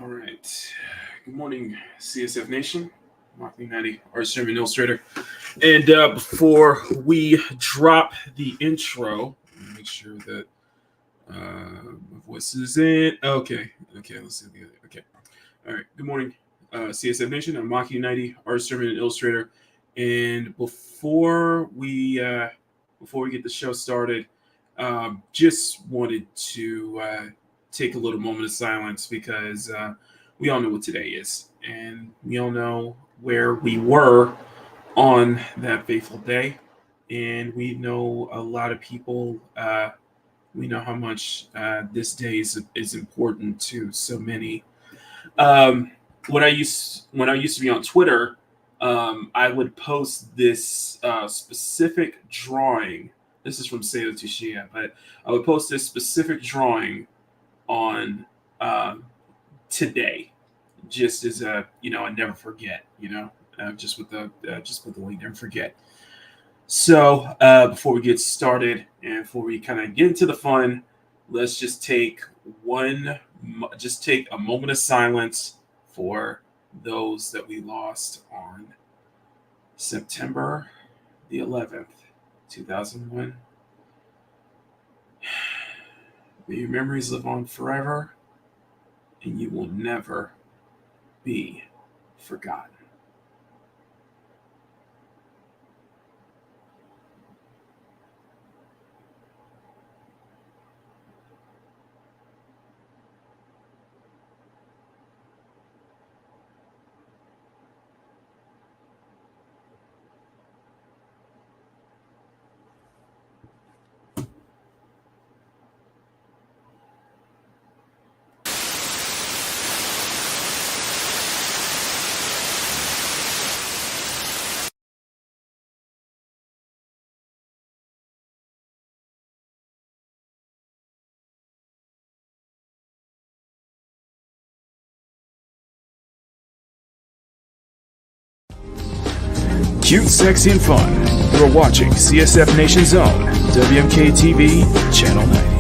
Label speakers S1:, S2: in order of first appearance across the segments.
S1: All right. Good morning, CSF Nation. Makini, our sermon illustrator. And before we drop the intro, make sure that my voice is in. Okay. Let's see the other. Okay. All right. Good morning, CSF Nation. I'm Makini, our sermon illustrator. And before we get the show started, just wanted to take a little moment of silence because we all know what today is, and we all know where we were on that fateful day, and we know a lot of people. We know how much this day is important to so many. Um, when I used to be on Twitter, I would post this specific drawing. This is from Seto Tushia, but I would post this specific drawing on um, today, just as a I never forget. Just with the way never forget. So before we get started and before we kind of get into the fun, let's just take a moment of silence for those that we lost on September the 11th, 2001. May your memories live on forever, and you will never be forgotten.
S2: Cute, sexy, and fun. You're watching CSF Nation Zone, WMK TV, Channel 90.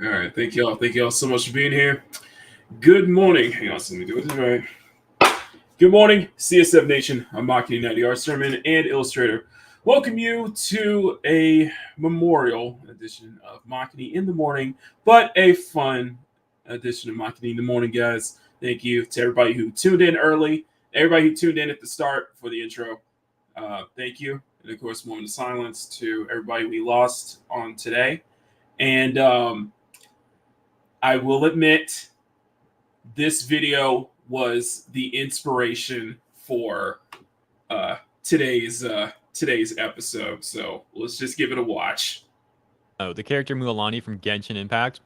S1: All right. Thank y'all so much for being here. Good morning. Hang on, so let me do it right. Good morning, CSF Nation. I'm Makini, the art sermon and illustrator. Welcome you to a memorial edition of Makini in the morning, but a fun edition of Makini in the morning, guys. Thank you to everybody who tuned in early, everybody who tuned in at the start for the intro. Thank you. And of course, moment of silence to everybody we lost on today. And I will admit this video was the inspiration for today's episode. So let's just give it a watch.
S3: Oh, the character Mualani from Genshin Impact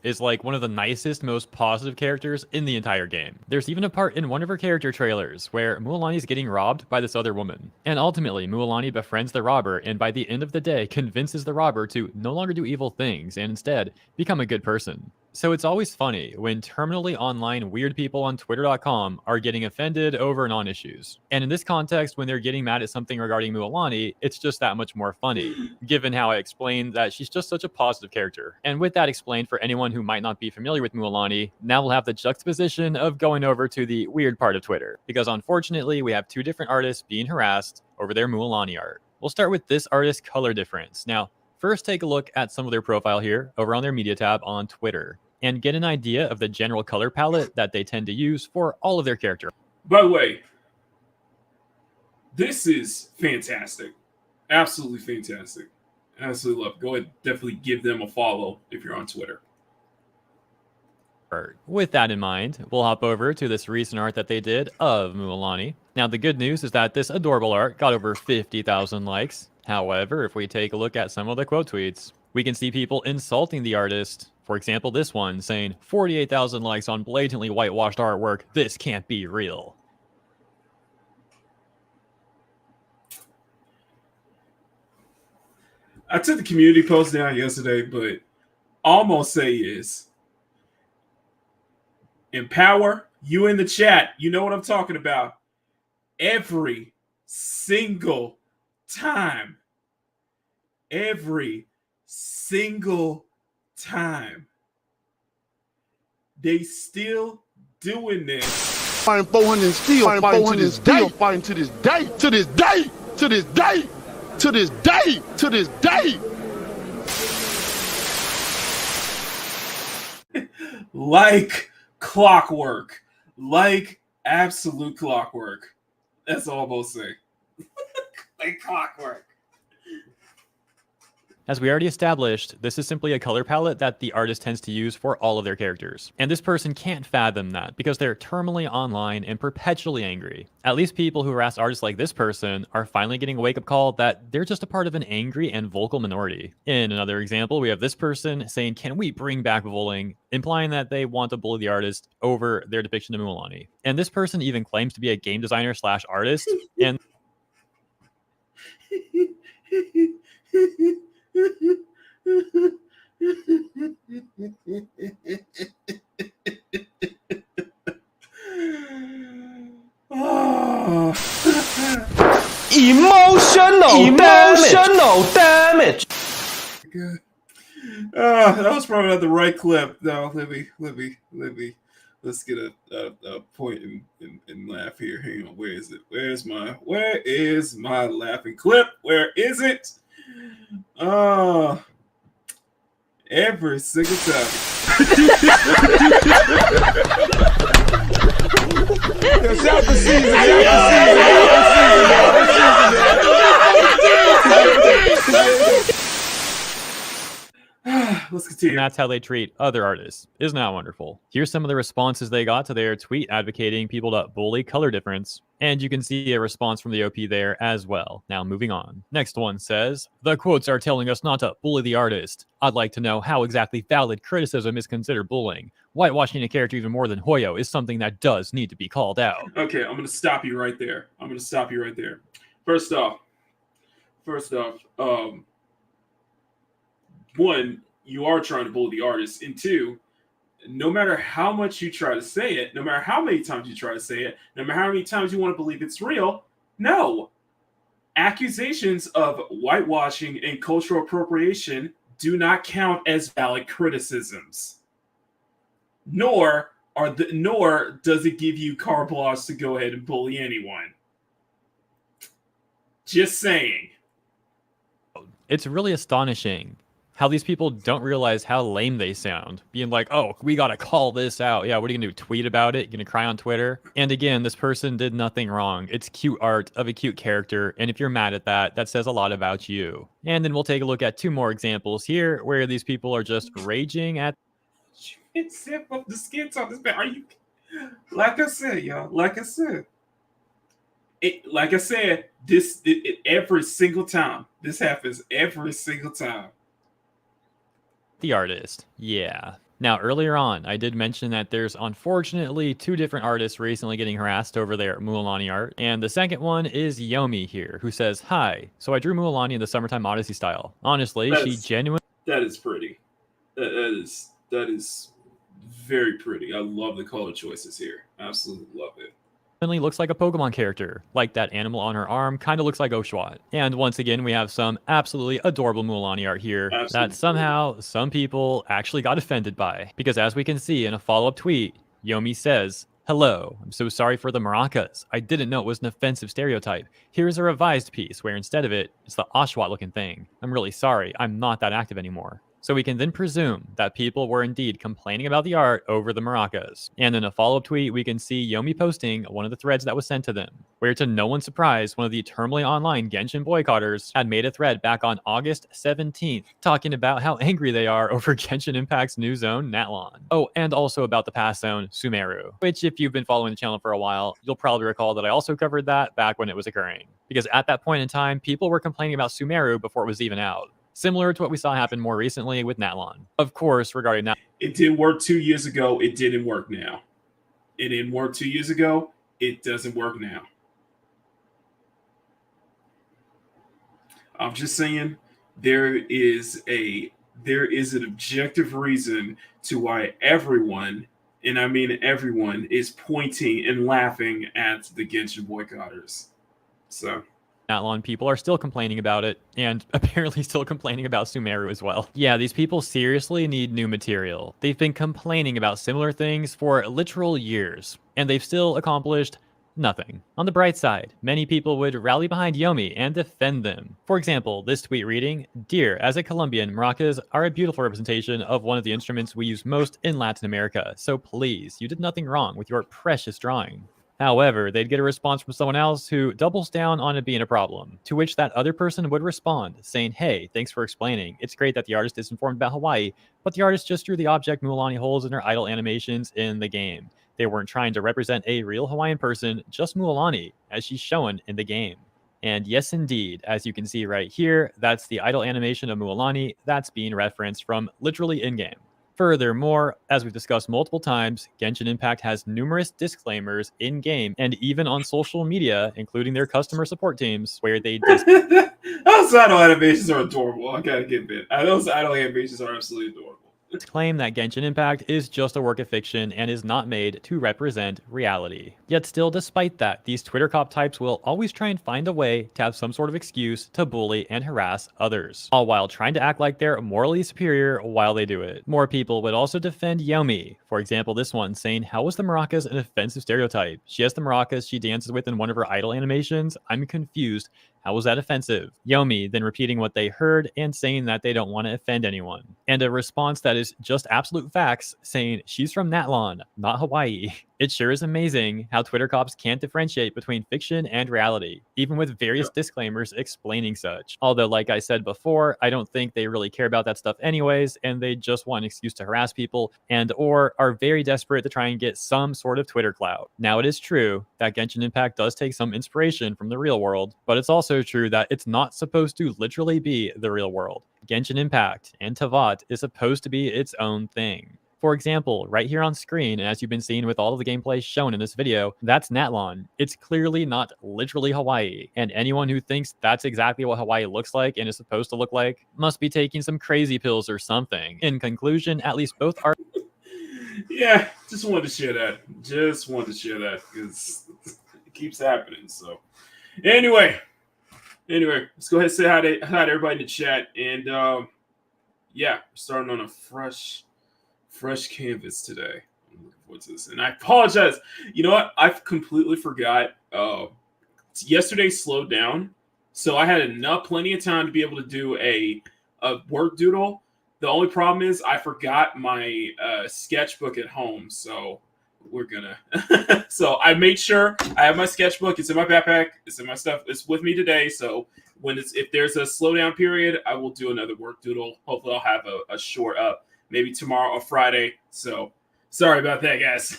S3: is like one of the nicest, most positive characters in the entire game. There's even a part in one of her character trailers where Mualani's getting robbed by this other woman. And ultimately, Mualani befriends the robber and by the end of the day convinces the robber to no longer do evil things and instead become a good person. So it's always funny when terminally online weird people on Twitter.com are getting offended over non-issues. And in this context, when they're getting mad at something regarding Mualani, it's just that much more funny, given how I explained that she's just such a positive character. And with that explained, for anyone who might not be familiar with Mualani, now we'll have the juxtaposition of going over to the weird part of Twitter. Because unfortunately, we have two different artists being harassed over their Mualani art. We'll start with this artist's color difference. Now, first, take a look at some of their profile here over on their media tab on Twitter and get an idea of the general color palette that they tend to use for all of their characters.
S1: By the way, this is fantastic. Absolutely fantastic. Absolutely love it. Go ahead, definitely give them a follow if you're on Twitter.
S3: With that in mind, we'll hop over to this recent art that they did of Mualani. Now, the good news is that this adorable art got over 50,000 likes. However, if we take a look at some of the quote tweets, we can see people insulting the artist. For example, this one saying, 48,000 likes on blatantly whitewashed artwork. This can't be real.
S1: I took the community post down yesterday, but all I'm gonna say is empower you in the chat. You know what I'm talking about. Every single time. Every single time. They still doing this.
S4: Fighting 400 still fighting to this day. Fighting to this day. To this day. To this day. To this day. To this day.
S1: Like clockwork. Like absolute clockwork. That's all I'm gonna say. Like clockwork.
S3: As we already established, this is simply a color palette that the artist tends to use for all of their characters. And this person can't fathom that because they're terminally online and perpetually angry. At least people who harass artists like this person are finally getting a wake-up call that they're just a part of an angry and vocal minority. In another example, we have this person saying, "Can we bring back bullying?" implying that they want to bully the artist over their depiction of Mualani. And this person even claims to be a game designer / artist, and
S5: Emotional damage.
S1: That was probably not the right clip. No, let me. Let's get a point and laugh here. Hang on, where is it? Where is my laughing clip? Where is it? Every single time.
S4: It's out the season.
S1: Let's continue.
S3: that's how they treat other artists. Isn't that wonderful? Here's some of the responses they got to their tweet advocating people to bully color difference. And you can see a response from the OP there as well. Now, moving on. Next one says, "The quotes are telling us not to bully the artist. I'd like to know how exactly valid criticism is considered bullying. Whitewashing a character even more than Hoyo is something that does need to be called out."
S1: Okay, I'm going to stop you right there. First off, one, you are trying to bully the artist, and two, no matter how much you try to say it, no matter how many times you try to say it, no matter how many times you want to believe it's real, no. Accusations of whitewashing and cultural appropriation do not count as valid criticisms. Nor does it give you carte blanche to go ahead and bully anyone. Just saying.
S3: It's really astonishing how these people don't realize how lame they sound. Being like, "Oh, we gotta call this out." Yeah, what are you gonna do? Tweet about it? You gonna cry on Twitter? And again, this person did nothing wrong. It's cute art of a cute character, and if you're mad at that, that says a lot about you. And then we'll take a look at two more examples here where these people are just raging at
S1: It zip up the skins on this bed. Are you? Like I said, y'all. Like I said. Every single time. This happens every single time.
S3: The artist. Yeah. Now, earlier on, I did mention that there's unfortunately 2 different artists recently getting harassed over their Mualani art. And the second one is Yomi here, who says, "Hi, so I drew Mualani in the Summertime Odyssey style. Honestly, she genuinely..."
S1: That is pretty. That is very pretty. I love the color choices here. Absolutely love it.
S3: looks like a Pokemon character, like that animal on her arm kind of looks like Oshawott. And once again, we have some absolutely adorable Mualani art here that somehow some people actually got offended by. Because as we can see in a follow-up tweet, Yomi says, "Hello, I'm so sorry for the maracas. I didn't know it was an offensive stereotype. Here's a revised piece where instead of it, it's the Oshawott looking thing. I'm really sorry, I'm not that active anymore." So we can then presume that people were indeed complaining about the art over the maracas. And in a follow-up tweet, we can see Yomi posting one of the threads that was sent to them, where to no one's surprise, one of the terminally online Genshin boycotters had made a thread back on August 17th, talking about how angry they are over Genshin Impact's new zone, Natlon. Oh, and also about the past zone, Sumeru, which if you've been following the channel for a while, you'll probably recall that I also covered that back when it was occurring. Because at that point in time, people were complaining about Sumeru before it was even out. Similar to what we saw happen more recently with Natlon. Of course, regarding that,
S1: it didn't work 2 years ago. It didn't work now. It didn't work 2 years ago. It doesn't work now. I'm just saying there is an objective reason to why everyone, and I mean everyone, is pointing and laughing at the Genshin boycotters. So
S3: Natlon people are still complaining about it, and apparently still complaining about Sumeru as well. Yeah, these people seriously need new material. They've been complaining about similar things for literal years, and they've still accomplished nothing. On the bright side, many people would rally behind Yomi and defend them. For example, this tweet reading, "Dear, as a Colombian, maracas are a beautiful representation of one of the instruments we use most in Latin America, so please, you did nothing wrong with your precious drawing." However, they'd get a response from someone else who doubles down on it being a problem, to which that other person would respond, saying, "Hey, thanks for explaining. It's great that the artist is informed about Hawaii, but the artist just drew the object Mualani holds in her idle animations in the game. They weren't trying to represent a real Hawaiian person, just Mualani, as she's shown in the game." And yes, indeed, as you can see right here, that's the idle animation of Mualani that's being referenced from literally in-game. Furthermore, as we've discussed multiple times, Genshin Impact has numerous disclaimers in-game and even on social media, including their customer support teams, where they
S1: those idle animations are adorable. I gotta get it. Those idle animations are absolutely adorable.
S3: claim that Genshin Impact is just a work of fiction and is not made to represent reality. Yet still, despite that, these Twitter cop types will always try and find a way to have some sort of excuse to bully and harass others, all while trying to act like they're morally superior while they do it. More people would also defend Yomi. For example, this one saying, "How was the maracas an offensive stereotype? She has the maracas she dances with in one of her idol animations. I'm confused. How was that offensive?" Yomi then repeating what they heard and saying that they don't want to offend anyone. And a response that is just absolute facts, saying she's from Natlon, not Hawaii. It sure is amazing how Twitter cops can't differentiate between fiction and reality, even with various disclaimers explaining such. Although, like I said before, I don't think they really care about that stuff anyways, and they just want an excuse to harass people and or are very desperate to try and get some sort of Twitter clout. Now, it is true that Genshin Impact does take some inspiration from the real world, but it's also true that it's not supposed to literally be the real world. Genshin Impact and Tavat is supposed to be its own thing. For example, right here on screen, and as you've been seeing with all of the gameplay shown in this video, that's Natlon. It's clearly not literally Hawaii, and anyone who thinks that's exactly what Hawaii looks like and is supposed to look like must be taking some crazy pills or something. In conclusion, at least both are...
S1: Yeah, just wanted to share that. Just wanted to share that because it keeps happening. So, anyway, let's go ahead and say hi to everybody in the chat, and yeah, starting on a fresh canvas today. I'm looking forward to this, and I apologize. You know what? I completely forgot. Yesterday slowed down, so I had plenty of time to be able to do a work doodle. The only problem is I forgot my sketchbook at home, so we're gonna. So I made sure I have my sketchbook. It's in my backpack. It's in my stuff. It's with me today. So if there's a slowdown period, I will do another work doodle. Hopefully, I'll have a short maybe tomorrow or Friday. So sorry about that, guys.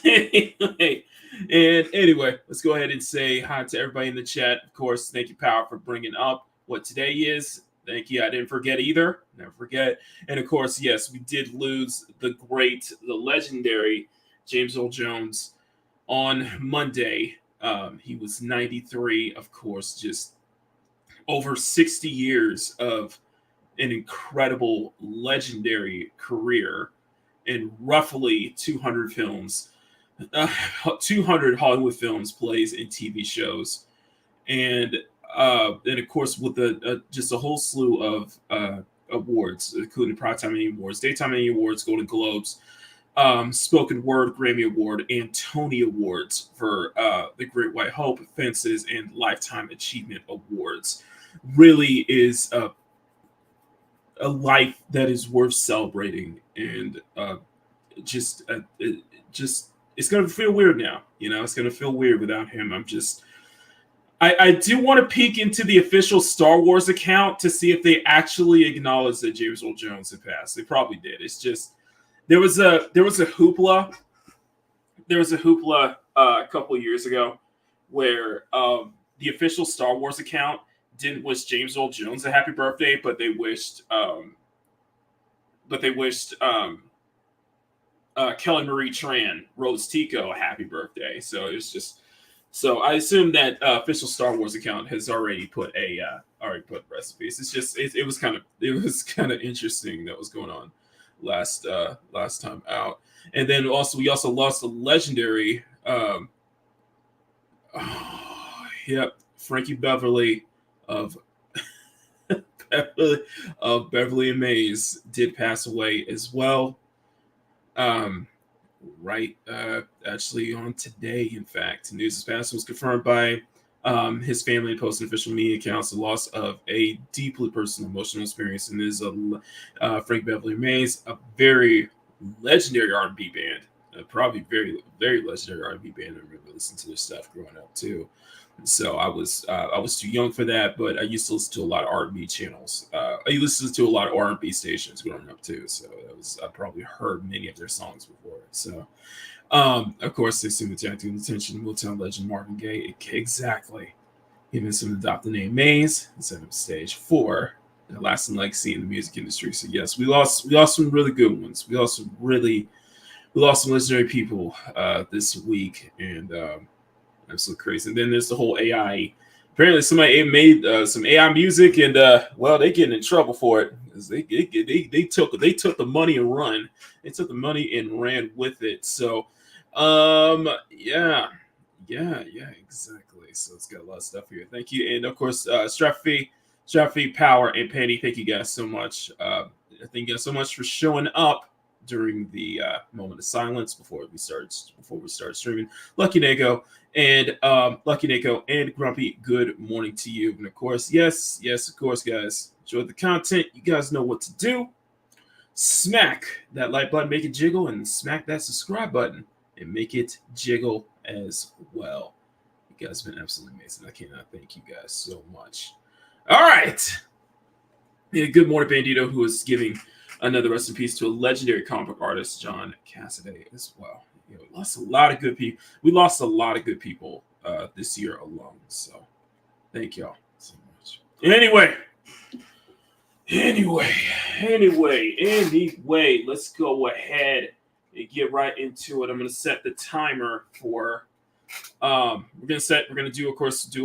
S1: Anyway, let's go ahead and say hi to everybody in the chat. Of course, thank you, Power, for bringing up what today is. Thank you. I didn't forget either. Never forget. And of course, yes, we did lose the legendary James Earl Jones on Monday. He was 93, of course, just over 60 years of an incredible, legendary career in roughly 200 films, 200 Hollywood films, plays, and TV shows. And of course, with just a whole slew of awards, including Primetime Emmy Awards, Daytime Emmy Awards, Golden Globes, Spoken Word Grammy Award, and Tony Awards for The Great White Hope, Fences, and Lifetime Achievement Awards. Really is a life that is worth celebrating, and it's going to feel weird now. It's going to feel weird without him. I do want to peek into the official Star Wars account to see if they actually acknowledge that James Earl Jones had passed. They probably did. It's just there was a hoopla. There was a hoopla a couple of years ago where the official Star Wars account didn't wish James Earl Jones a happy birthday, but they wished Kelly Marie Tran, Rose Tico, a happy birthday. So it was just. So I assume that official Star Wars account has already put recipes. It's just it was kind of interesting that was going on last time out. And then we also lost a legendary Frankie Beverly of Beverly and Mays did pass away as well. Actually on today, in fact, news this past was confirmed by his family and posted official media accounts. The loss of a deeply personal, emotional experience, and is Frank Beverly Mays, a very legendary R&B band, probably very very legendary R&B band. I remember listening to their stuff growing up too. So I was too young for that, but I used to listen to a lot of R&B channels. I listened to a lot of R&B stations growing up too. So I probably heard many of their songs before. So, of course, they seem to attract the attention of Motown legend Marvin Gaye. Exactly. Even some adopt the name Mays and set up stage for a lasting legacy in the music industry. So yes, we lost some really good ones. We lost some legendary people this week, and absolutely crazy. And then there's the whole AI. Apparently, somebody made some AI music, and they getting in trouble for it because they took the money and run. They took the money and ran with it. So, exactly. So it's got a lot of stuff here. Thank you, and of course, Straffy, Power, and Penny. Thank you guys so much. Thank you guys so much for showing up during the moment of silence before we start streaming. Lucky Neko and Grumpy, good morning to you. And of course, yes, of course, guys, enjoy the content. You guys know what to do. Smack that like button, make it jiggle, and smack that subscribe button and make it jiggle as well. You guys have been absolutely amazing. I cannot thank you guys so much. All right. Yeah, good morning, Bandito, who is giving another rest in peace to a legendary comic book artist, John Cassaday, as well. We lost a lot of good people. We lost a lot of good people this year alone. So thank y'all so much. Anyway, let's go ahead and get right into it. I'm gonna set the timer for we're gonna do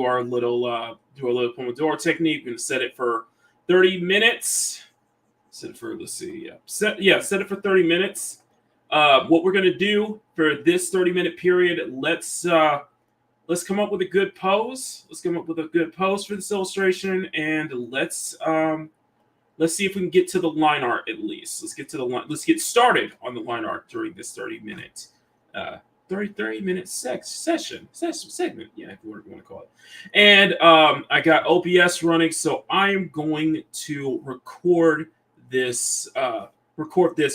S1: our little Pomodoro technique. We're gonna set it for 30 minutes. Set it for set it for 30 minutes. What we're gonna do for this 30-minute period, let's come up with a good pose. Let's come up with a good pose for this illustration, and let's see if we can get to the line art at least. Let's get started on the line art during this 30-minute segment, yeah, if you want to call it. And I got OBS running, so I'm going to record this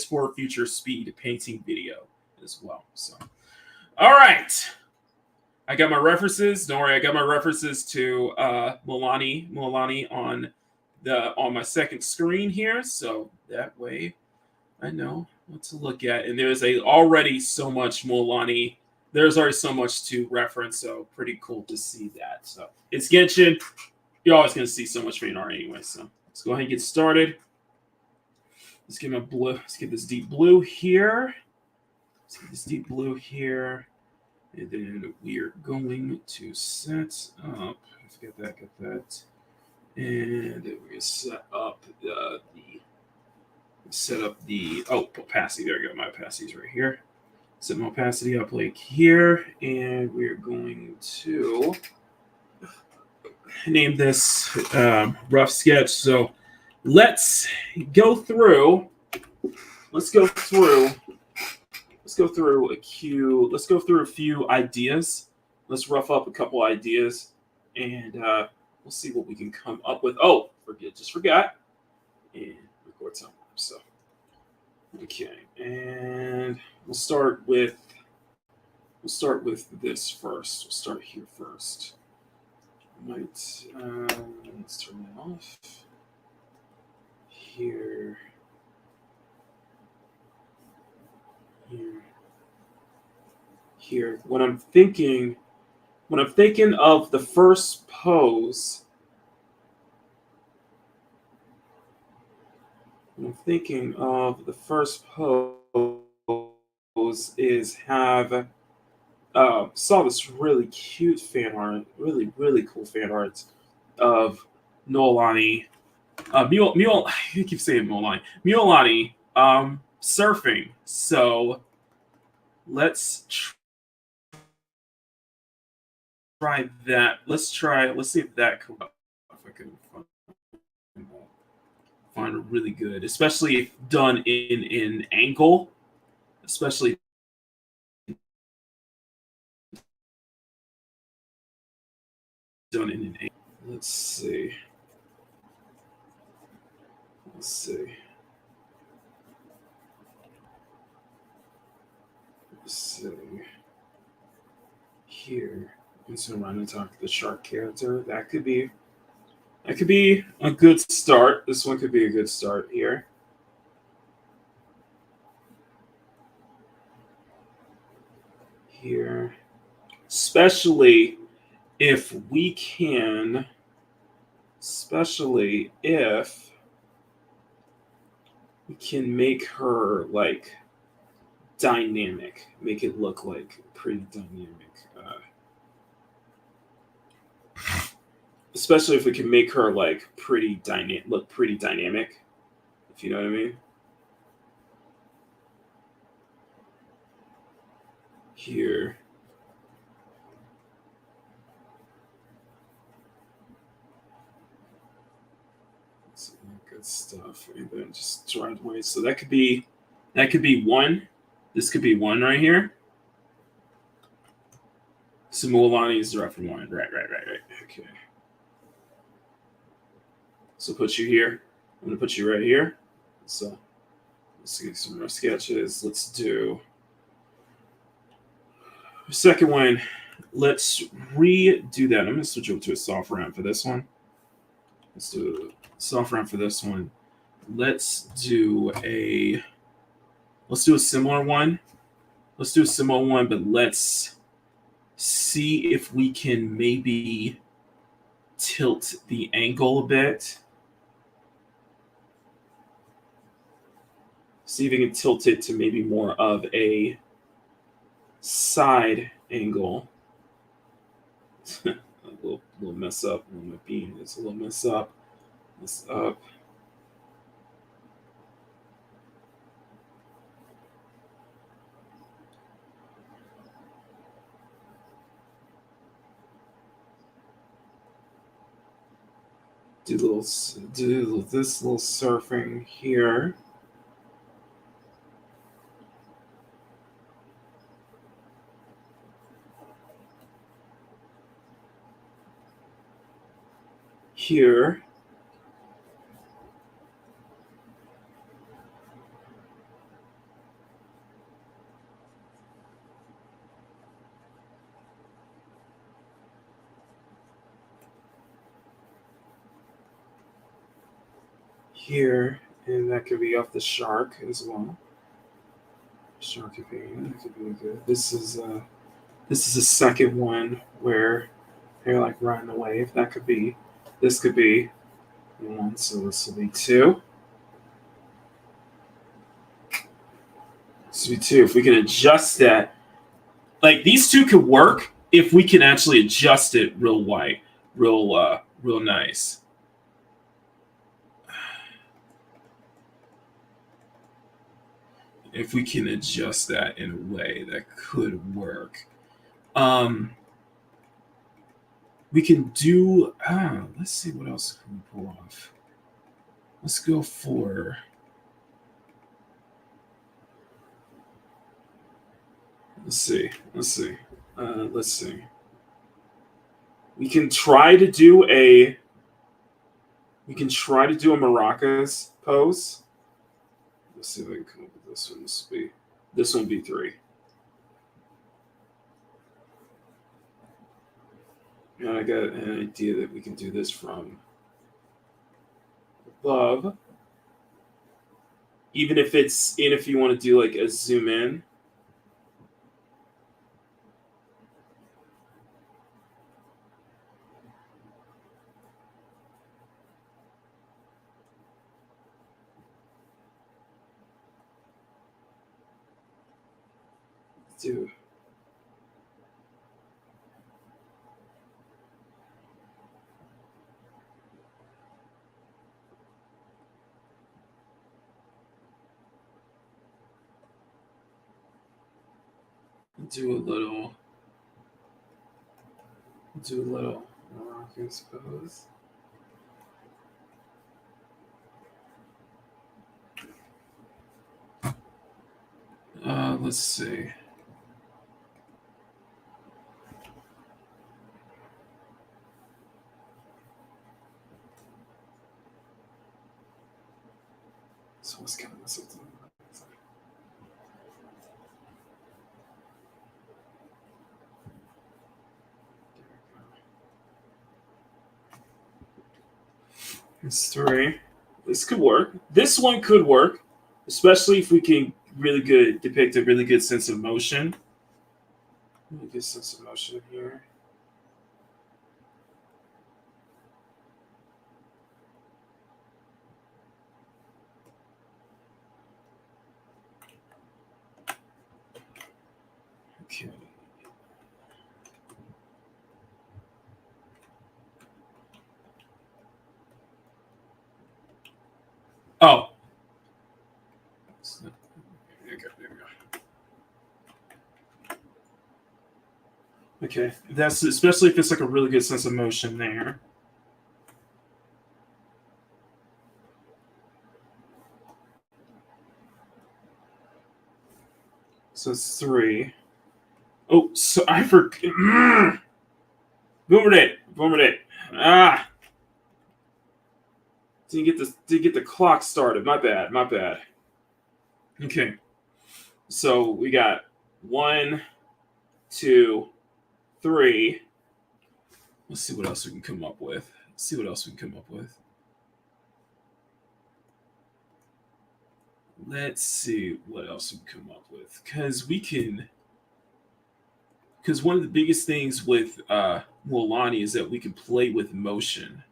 S1: for future speed painting video as well. So, all right, I got my references. Don't worry, I got my references to Mualani on my second screen here, so that way I know to look at, and there's already so much Mualani. There's already so much to reference, so pretty cool to see that. So it's Genshin. You're always going to see so much fan art anyway. So let's go ahead and get started. Let's get my blue. Let's get this deep blue here. Let's get this deep blue here, and then we are going to set up. Let's get that, and we're going to set up the opacity. There we go. My opacity is right here. Set my opacity up like here, and we're going to name this rough sketch. So let's go through. Let's go through a few ideas. Let's rough up a couple ideas, and we'll see what we can come up with. Oh, forgot, and record something. So, okay, and we'll start with this first. We'll start here first. Let's turn that off. Here. When I'm thinking of the first pose, is have saw this really cute fan art, really cool fan art of Mualani. I keep saying Mualani. Mualani surfing. So let's try that. Let's see if that comes up. If I can find it really good, especially if done in an angle, especially done in an angle. Let's see. Here. And so I'm going to talk to the shark character. That could be a good start. This one could be a good start here. Here. Especially if we can make her like dynamic, make it look like pretty dynamic. Especially if we can make her like look pretty dynamic, if you know what I mean. Here. Good stuff. And then just dry away. So that could be one. This could be one right here. So Mualani is direct from one. Right. Okay. So put you here. I'm gonna put you right here. So let's get some more sketches. Let's do the second one. Let's redo that. I'm gonna switch over to a soft round for this one. Let's do a soft round for this one. Let's do a similar one. But let's see if we can maybe tilt the angle a bit. See if we can tilt it to maybe more of a side angle. a little mess up on my beam. It's a little mess up. Do this little surfing here. Here. Here, and that could be off the shark as well. Sure, could be. That could be good. This is a second one where they're like riding the wave. That could be. This could be one. So this will be two. This will be two. If we can adjust that, like these two could work if we can actually adjust it real white, real nice. If we can adjust that in a way that could work. We can do, let's see what else can we pull off. Let's go for, let's see. We can try to do a maracas pose. Let's see if I can come up with this one. This one will be three. And I got an idea that we can do this from above. Even if you want to do like a zoom in. Do do a little Moroccan pose. Let's see. So let's kind of something. It's three. This could work. This one could work, especially if we can depict a really good sense of motion. Really good sense of motion here. Okay. Oh. There we go. Okay, that's especially if it's like a really good sense of motion there. So it's three. Oh, so I forgot. Boomer it. Ah. Didn't get the clock started. My bad. Okay. So we got 1, 2, 3. Let's see what else we can come up with. Because one of the biggest things with Mualani is that we can play with motion,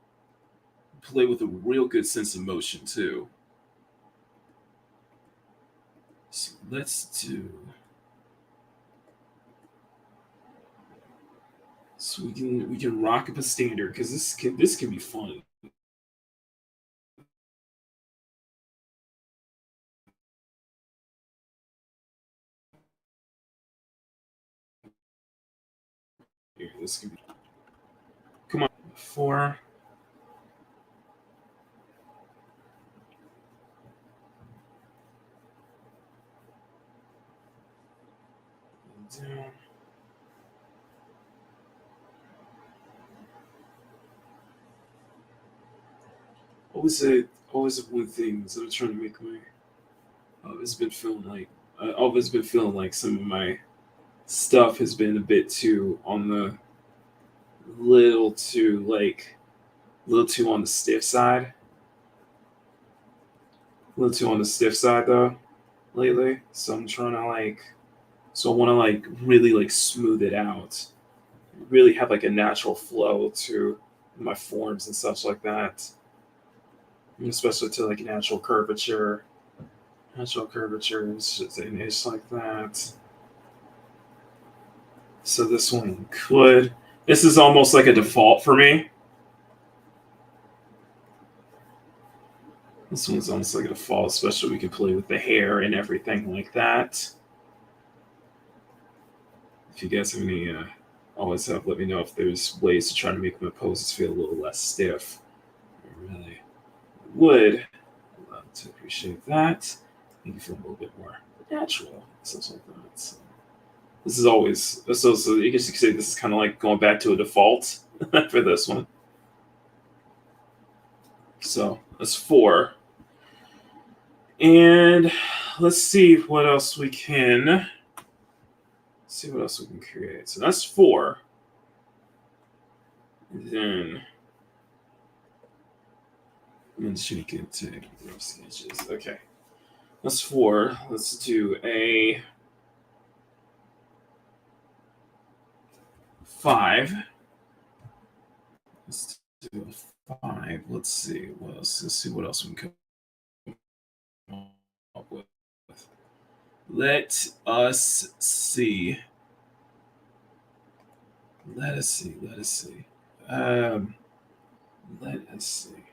S1: play with a real good sense of motion too. So let's do. So we can rock up a standard because this can be fun. Here, this can be. Come on, 4. Down. Always one thing that I'm trying to make my. I've always been feeling like some of my stuff has been a bit too on the little too on the stiff side. A little too on the stiff side though. lately, so I'm trying to so I want to really smooth it out, really have like a natural flow to my forms and such like that, and especially to like natural curvature and it's like that. So this one could. This is almost like a default for me. This one's almost like a default, especially we can play with the hair and everything like that. If you guys have any, always have let me know if there's ways to try to make my poses feel a little less stiff. I really would love to appreciate that. Make you feel a little bit more natural, something like that. So this is always so. I guess you could say this is kind of like going back to a default for this one. So that's 4. And let's see what else we can create. So that's 4. And then she can take rough sketches. Okay. That's 4. Let's do a 5. Let's do a 5. Let's see what else. Let's see what else we can come up with. Let us see. Let us see. Let us see. Let us see.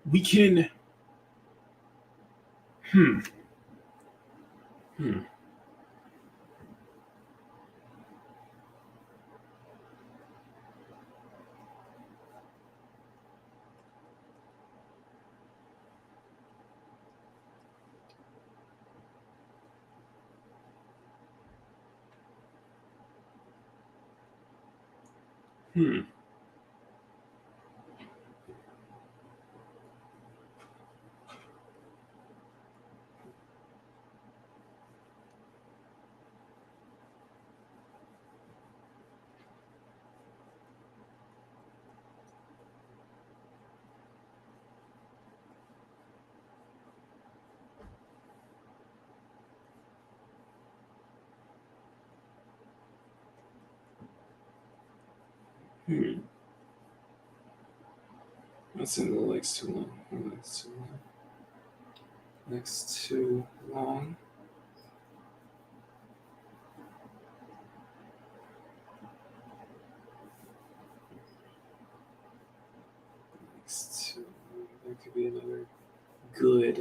S1: We can. Hmm. Hmm. Hmm. Hmm. That's in the legs too long. Legs too long. Legs too long. Legs too long. That could be another good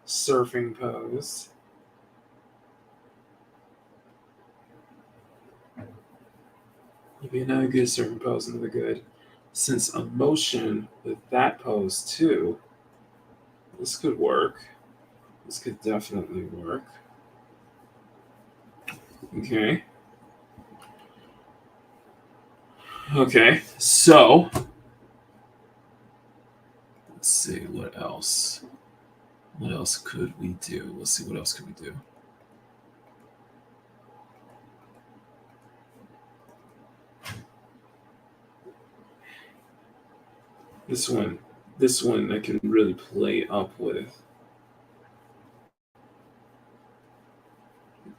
S1: surfing pose. Maybe another good surfing pose, another good sense of motion with that pose too. This could work. This could definitely work. Okay. Okay. So let's see what else. What else could we do? Let's see what else could we do. This one. This one I can really play up with.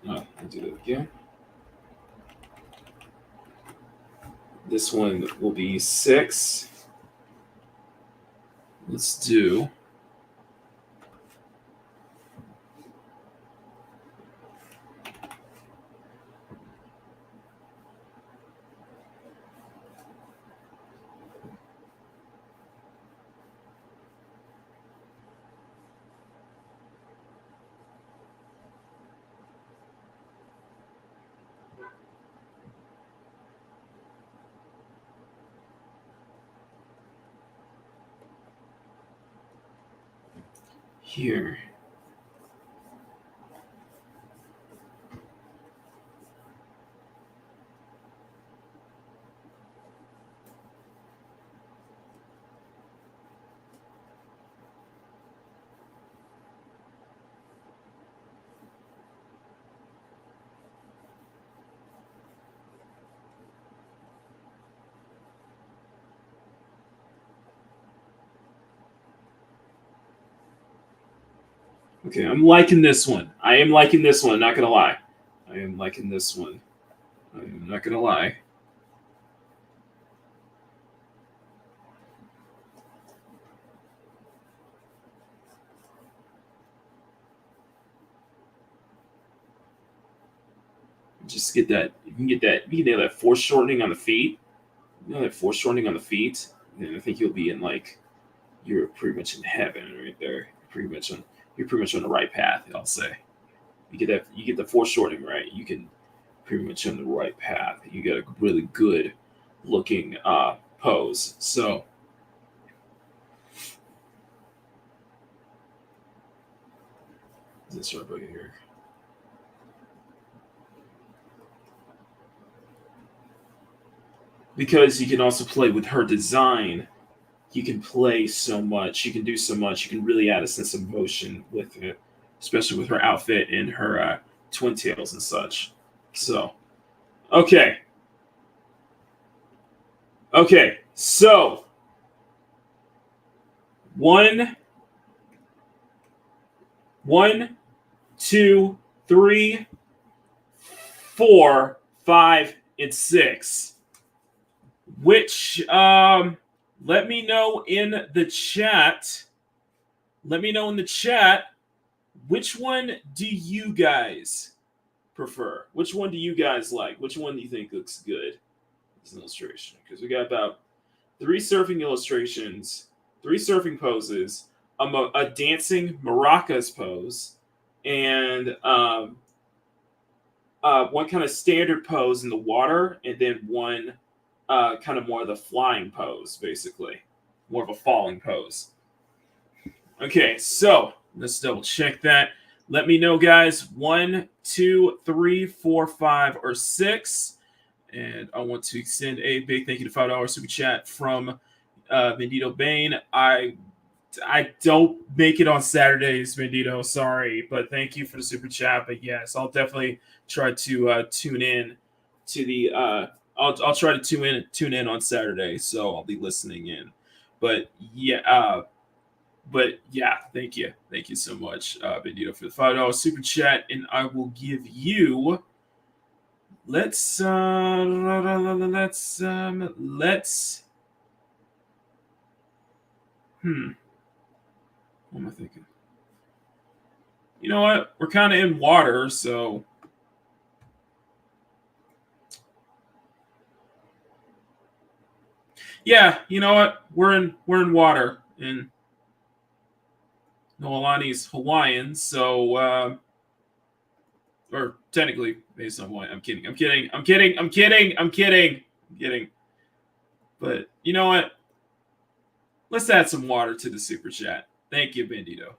S1: Oh, I'll do that again. This one will be 6. Let's do. Here. Okay, I'm liking this one. I am liking this one, not gonna lie. I am liking this one. I am not gonna lie. Just get that. You can get that. You can nail that foreshortening on the feet. You know that foreshortening on the feet. And I think you'll be in like you're pretty much in heaven right there. You're pretty much on the right path. I'll say. You get that. You get the foreshortening right. You can pretty much on the right path. You got a really good looking pose. So. This right about here. Because you can also play with her design, you can play so much, you can do so much, you can really add a sense of motion with it, especially with her outfit and her twin tails and such. So, okay. Okay, so one, 2, 3, 4, 5, and 6. Which let me know in the chat. Let me know in the chat which one do you guys prefer? Which one do you guys like? Which one do you think looks good as an illustration? Because we got about 3 surfing illustrations, 3 surfing poses, a dancing maracas pose, and one kind of standard pose in the water, and then one kind of more of the flying pose, basically. More of a falling pose. Okay, so let's double check that. Let me know, guys. 1, 2, 3, 4, 5, or 6. And I want to extend a big thank you to $5 super chat from Bendito Bain. I don't make it on Saturdays, Bendito. Sorry, but thank you for the super chat. But yes, I'll definitely try to tune in to the. I'll try to tune in on Saturday, so I'll be listening in. But yeah, thank you so much, Bendito, for the $5 super chat, and I will give you. Let's. What am I thinking? You know what? We're kind of in water, so. Yeah, you know what? We're in water, and Mualani's Hawaiian, so or technically based on Hawaii. I'm kidding. But you know what? Let's add some water to the super chat. Thank you, Bendito.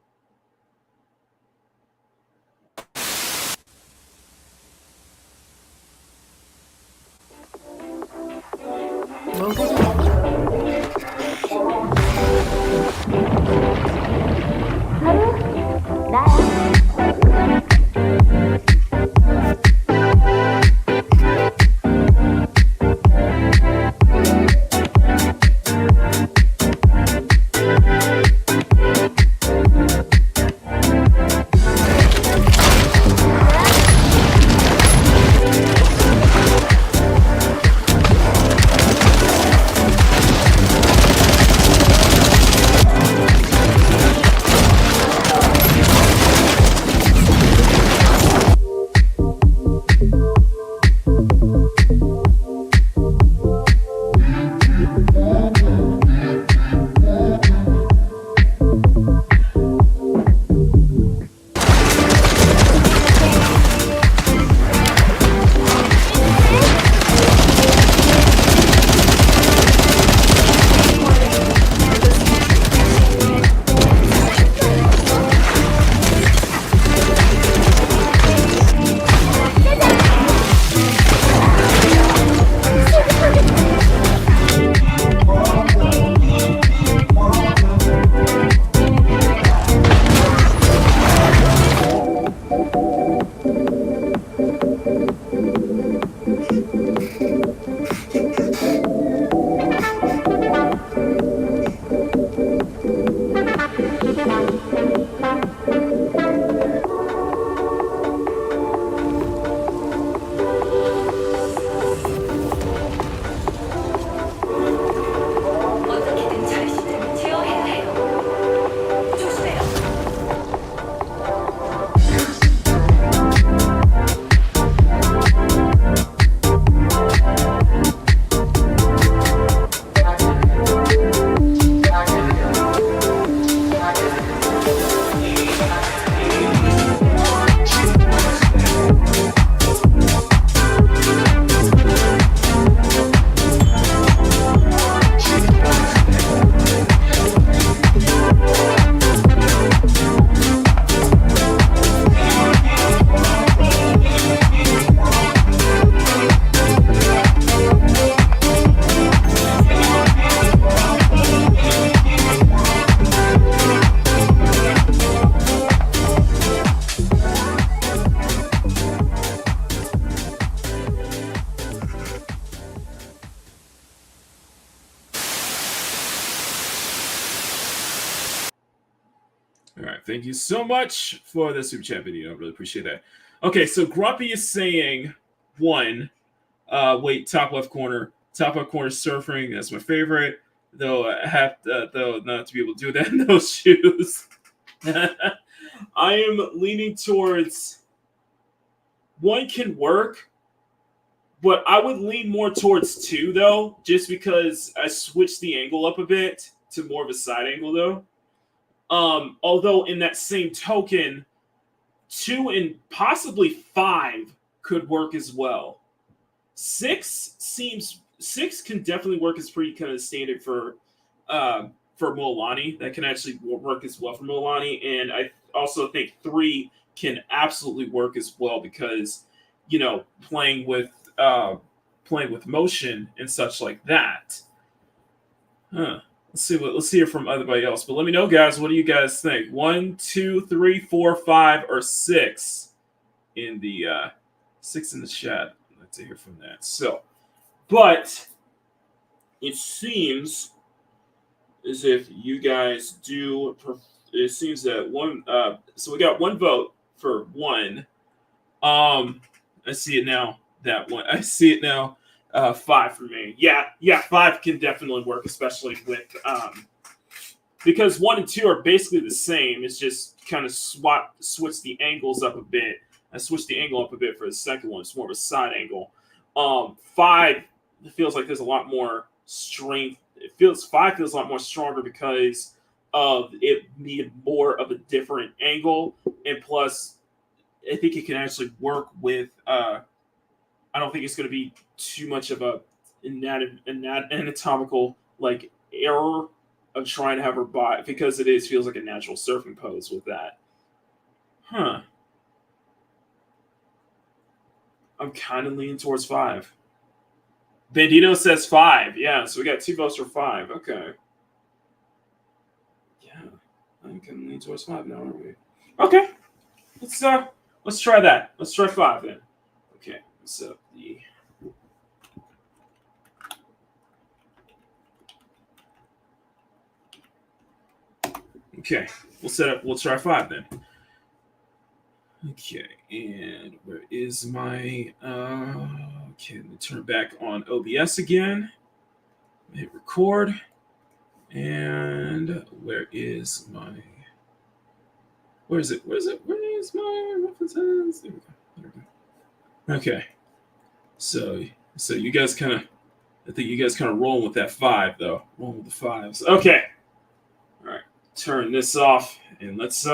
S1: All right, thank you so much for the super chat video. I really appreciate that. Okay, so Grumpy is saying 1. Wait, top left corner surfing. That's my favorite. Though I have to, though not to be able to do that in those shoes. I am leaning towards 1 can work, but I would lean more towards 2 though, just because I switched the angle up a bit to more of a side angle though. Although in that same token, 2 and possibly 5 could work as well. 6 can definitely work as pretty kind of standard for Mualani. That can actually work as well for Mualani, and I also think 3 can absolutely work as well because playing with motion and such like that. Huh. Let's hear from everybody else. But let me know, guys. What do you guys think? 1, 2, 3, 4, 5, or 6 in the 6 in the chat. I'd like to hear from that. So, but it seems as if you guys do. It seems that 1. So we got 1 vote for 1. I see it now. That 1. I see it now. 5 for me. Yeah, 5 can definitely work, especially with because 1 and 2 are basically the same. It's just kind of switch the angles up a bit. I switched the angle up a bit for the second one. It's more of a side angle. 5 feels like there's a lot more strength. 5 feels a lot more stronger because of it being more of a different angle, and plus, I think it can actually work with. I don't think it's going to be too much of a anatomical like error of trying to have her body because it feels like a natural surfing pose with that. Huh. I'm kind of leaning towards 5. Bandito says 5. Yeah, so we got 2 votes for 5. Okay. Yeah, I'm kind of leaning towards 5 now, aren't we? Okay. Let's try that. Let's try 5 then. Okay. So the okay, we'll try 5 then. Okay, and where is my okay, let me turn back on OBS again. Hit record. And where is my where is my references? There we go. Okay. So you guys kind of, I think you guys kind of rolling with that 5 though. Rolling with the 5s. Okay. All right. Turn this off and let's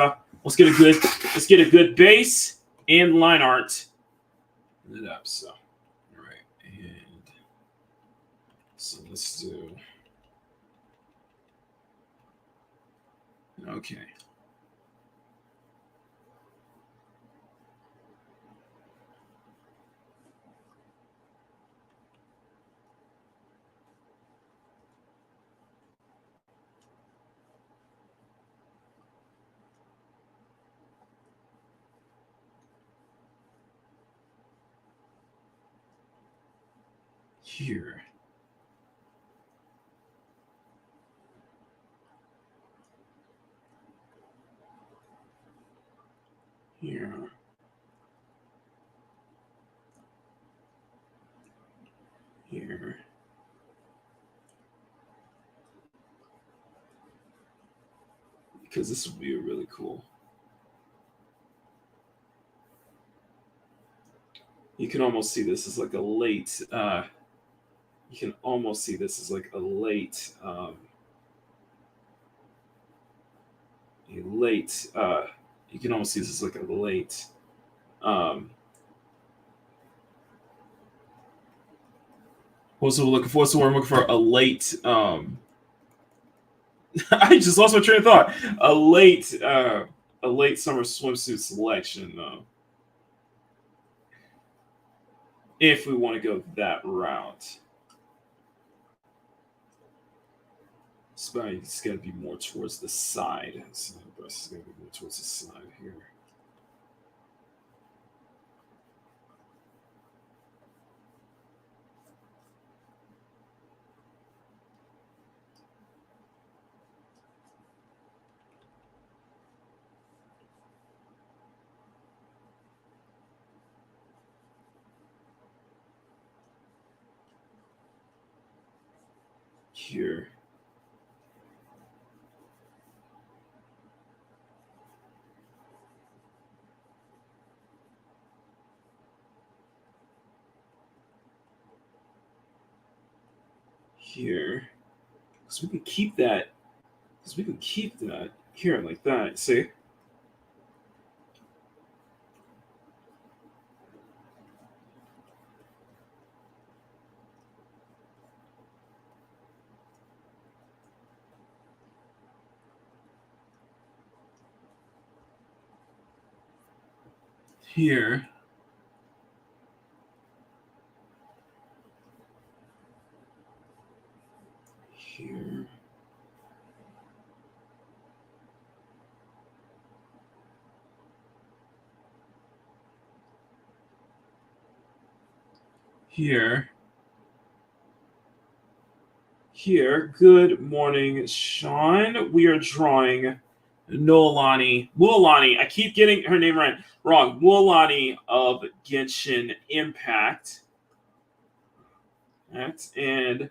S1: get a good base and line art. It up. So all right, and so let's do. Okay. Here. Here. Here. Because this would be really cool. You can almost see this as like a late you can almost see this as like a late you can almost see this as like a late what's what we're looking for? So we're looking for a late I just lost my train of thought. A late summer swimsuit selection though. If we want to go that route. It's got to be more towards the side. So the breast is going to be more towards the side here. Here. Here. So we can keep that. Because we can keep that here like that. See? Here. Here. Here. Here. Good morning, Sean. We are drawing Mualani. I keep getting her name wrong. Mualani of Genshin Impact. And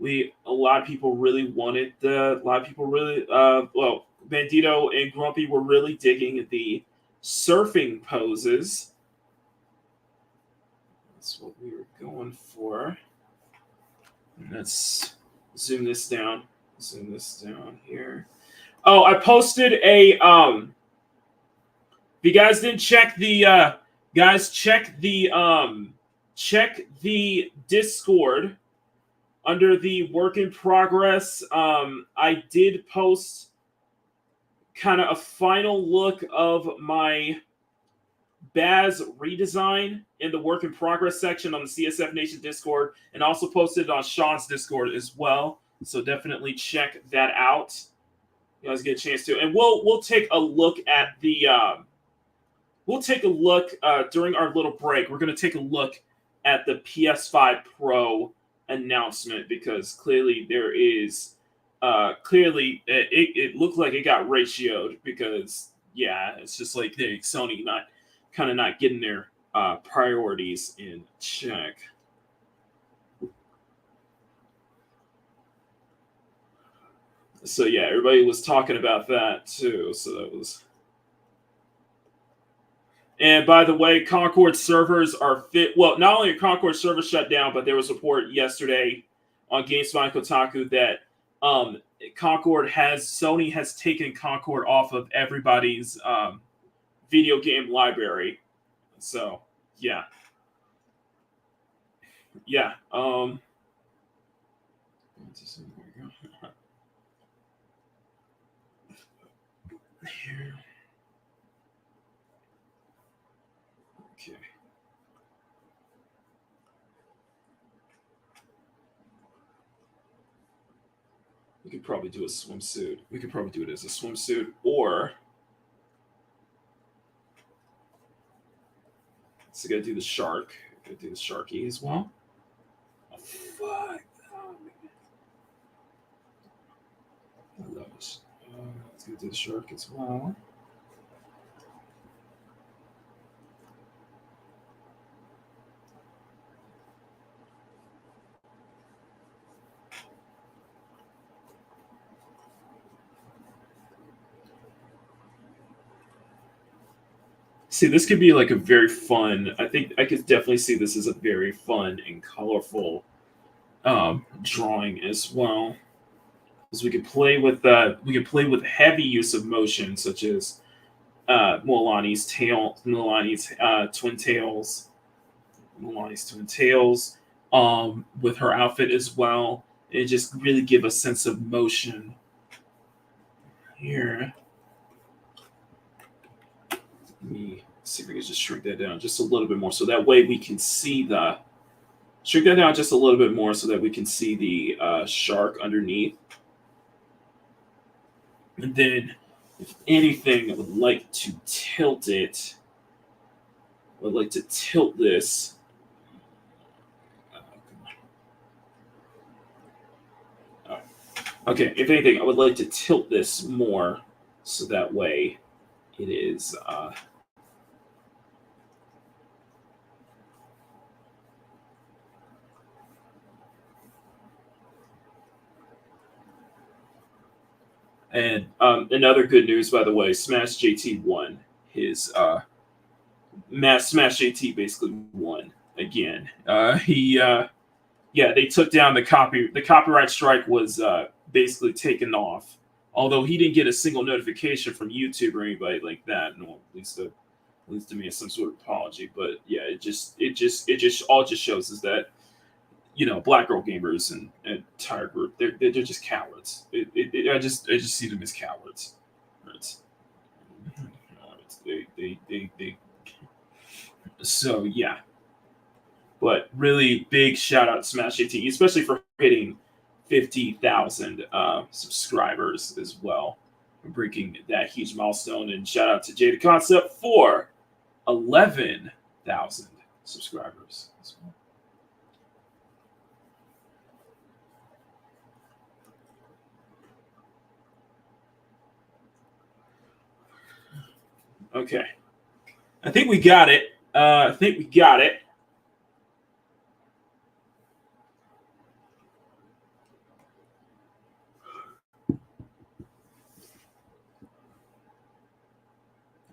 S1: a lot of people really Bandito and Grumpy were really digging the surfing poses. That's what we were going for. And let's zoom this down here. Oh, I posted a if you guys didn't check the check the Discord under the work in progress. I did post kind of a final look of my Baz redesign in the work in progress section on the CSF Nation Discord, and also posted it on Sean's Discord as well. So definitely check that out. You guys get a chance to, and we'll take a look at the during our little break. We're going to take a look at the PS5 Pro announcement, because clearly there is it looked like it got ratioed, because it's just like Sony not getting their priorities in check. So yeah, everybody was talking about that too. So that was. And by the way, Concord servers are fit. Well, not only are Concord servers shut down, but there was a report yesterday on GameSpot and Kotaku that Sony has taken Concord off of everybody's video game library. So yeah. Here. Okay. We could probably do a swimsuit. We could probably do it as a swimsuit, or so gotta do the shark. Gotta do the sharky as well. Oh, fuck. Oh, I love this. Let's go do the shark as well. See, this could be like a very fun. I think I could definitely see this as a very fun and colorful drawing as well, because we could play with heavy use of motion, such as Mualani's twin tails, with her outfit as well, and just really give a sense of motion here. Let me see if we can just shrink that down just a little bit more, so that way we can see shrink that down just a little bit more so that we can see the shark underneath. And then, if anything, I would like to tilt it. I would like to tilt this. Okay, if anything, I would like to tilt this more, so that way it is And another good news, by the way, Smash JT won his Smash JT basically won again. Yeah, they took down the copyright strike was basically taken off. Although he didn't get a single notification from YouTube or anybody like that. No, at least to me, as some sort of apology. But yeah, it just all just shows is that black girl gamers and entire group they're just cowards. I just see them as cowards. Right? They so yeah. But really big shout out to Smash 18, especially for hitting 50,000 subscribers as well, for breaking that huge milestone. And shout out to Jada Concept for 11,000 subscribers as well. Okay, I think we got it. I think we got it.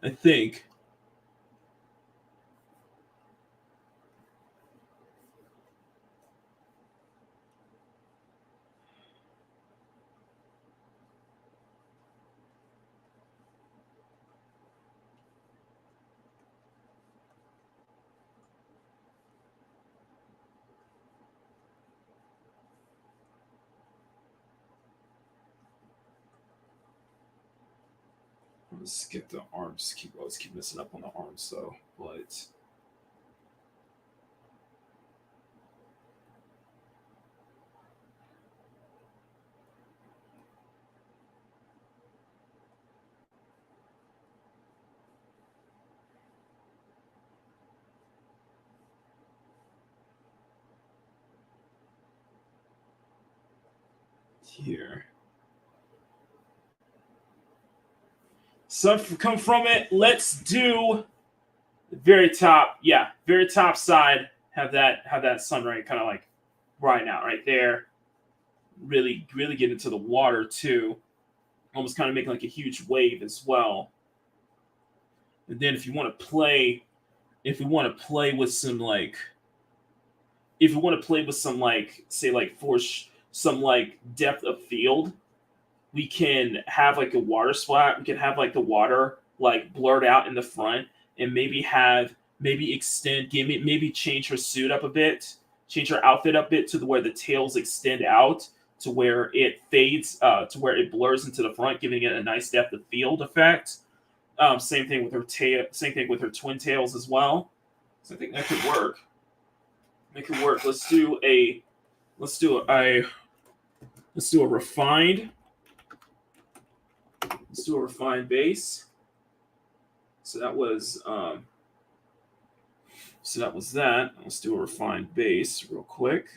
S1: I think. Let's get the arms. Always keep messing up on the arms, though. But here. Sun come from it. Let's do the very top. Yeah, very top side. Have that sun right kind of like right out right there. Really get into the water too. Almost kind of making like a huge wave as well. And then if you want to play, if we want to play with some like, if we want to play with some like, say like force some like depth of field, we can have like a water splat. We can have like the water like blurred out in the front, and maybe extend, maybe change her suit up a bit, change her outfit up a bit to where the tails extend out to where it fades, to where it blurs into the front, giving it a nice depth of field effect. Same thing with her tail. Same thing with her twin tails as well. So I think that could work. Make it work. Let's do a refined. Let's do a refined base. So that was that. Let's do a refined base real quick.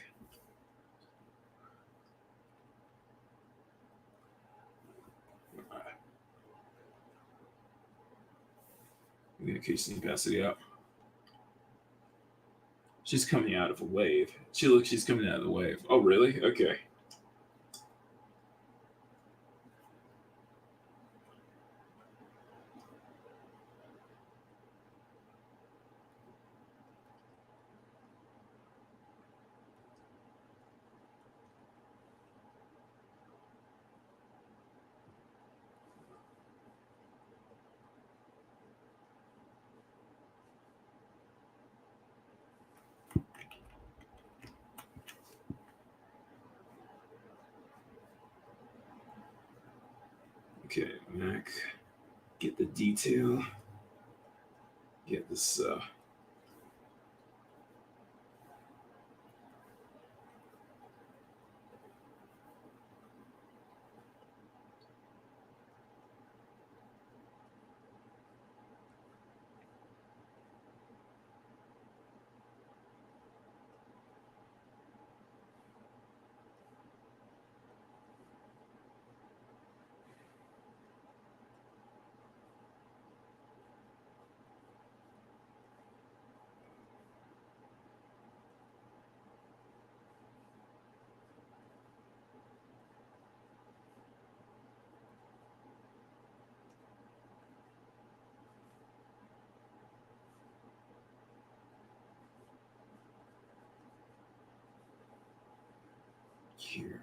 S1: I'm gonna casing capacity up. She's coming out of a wave. She's coming out of the wave. Oh really? Okay. Okay, Mac. Get the detail. Get this Here.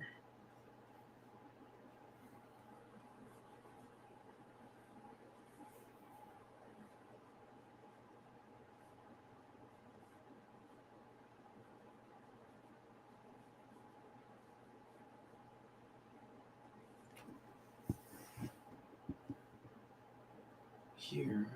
S1: Here.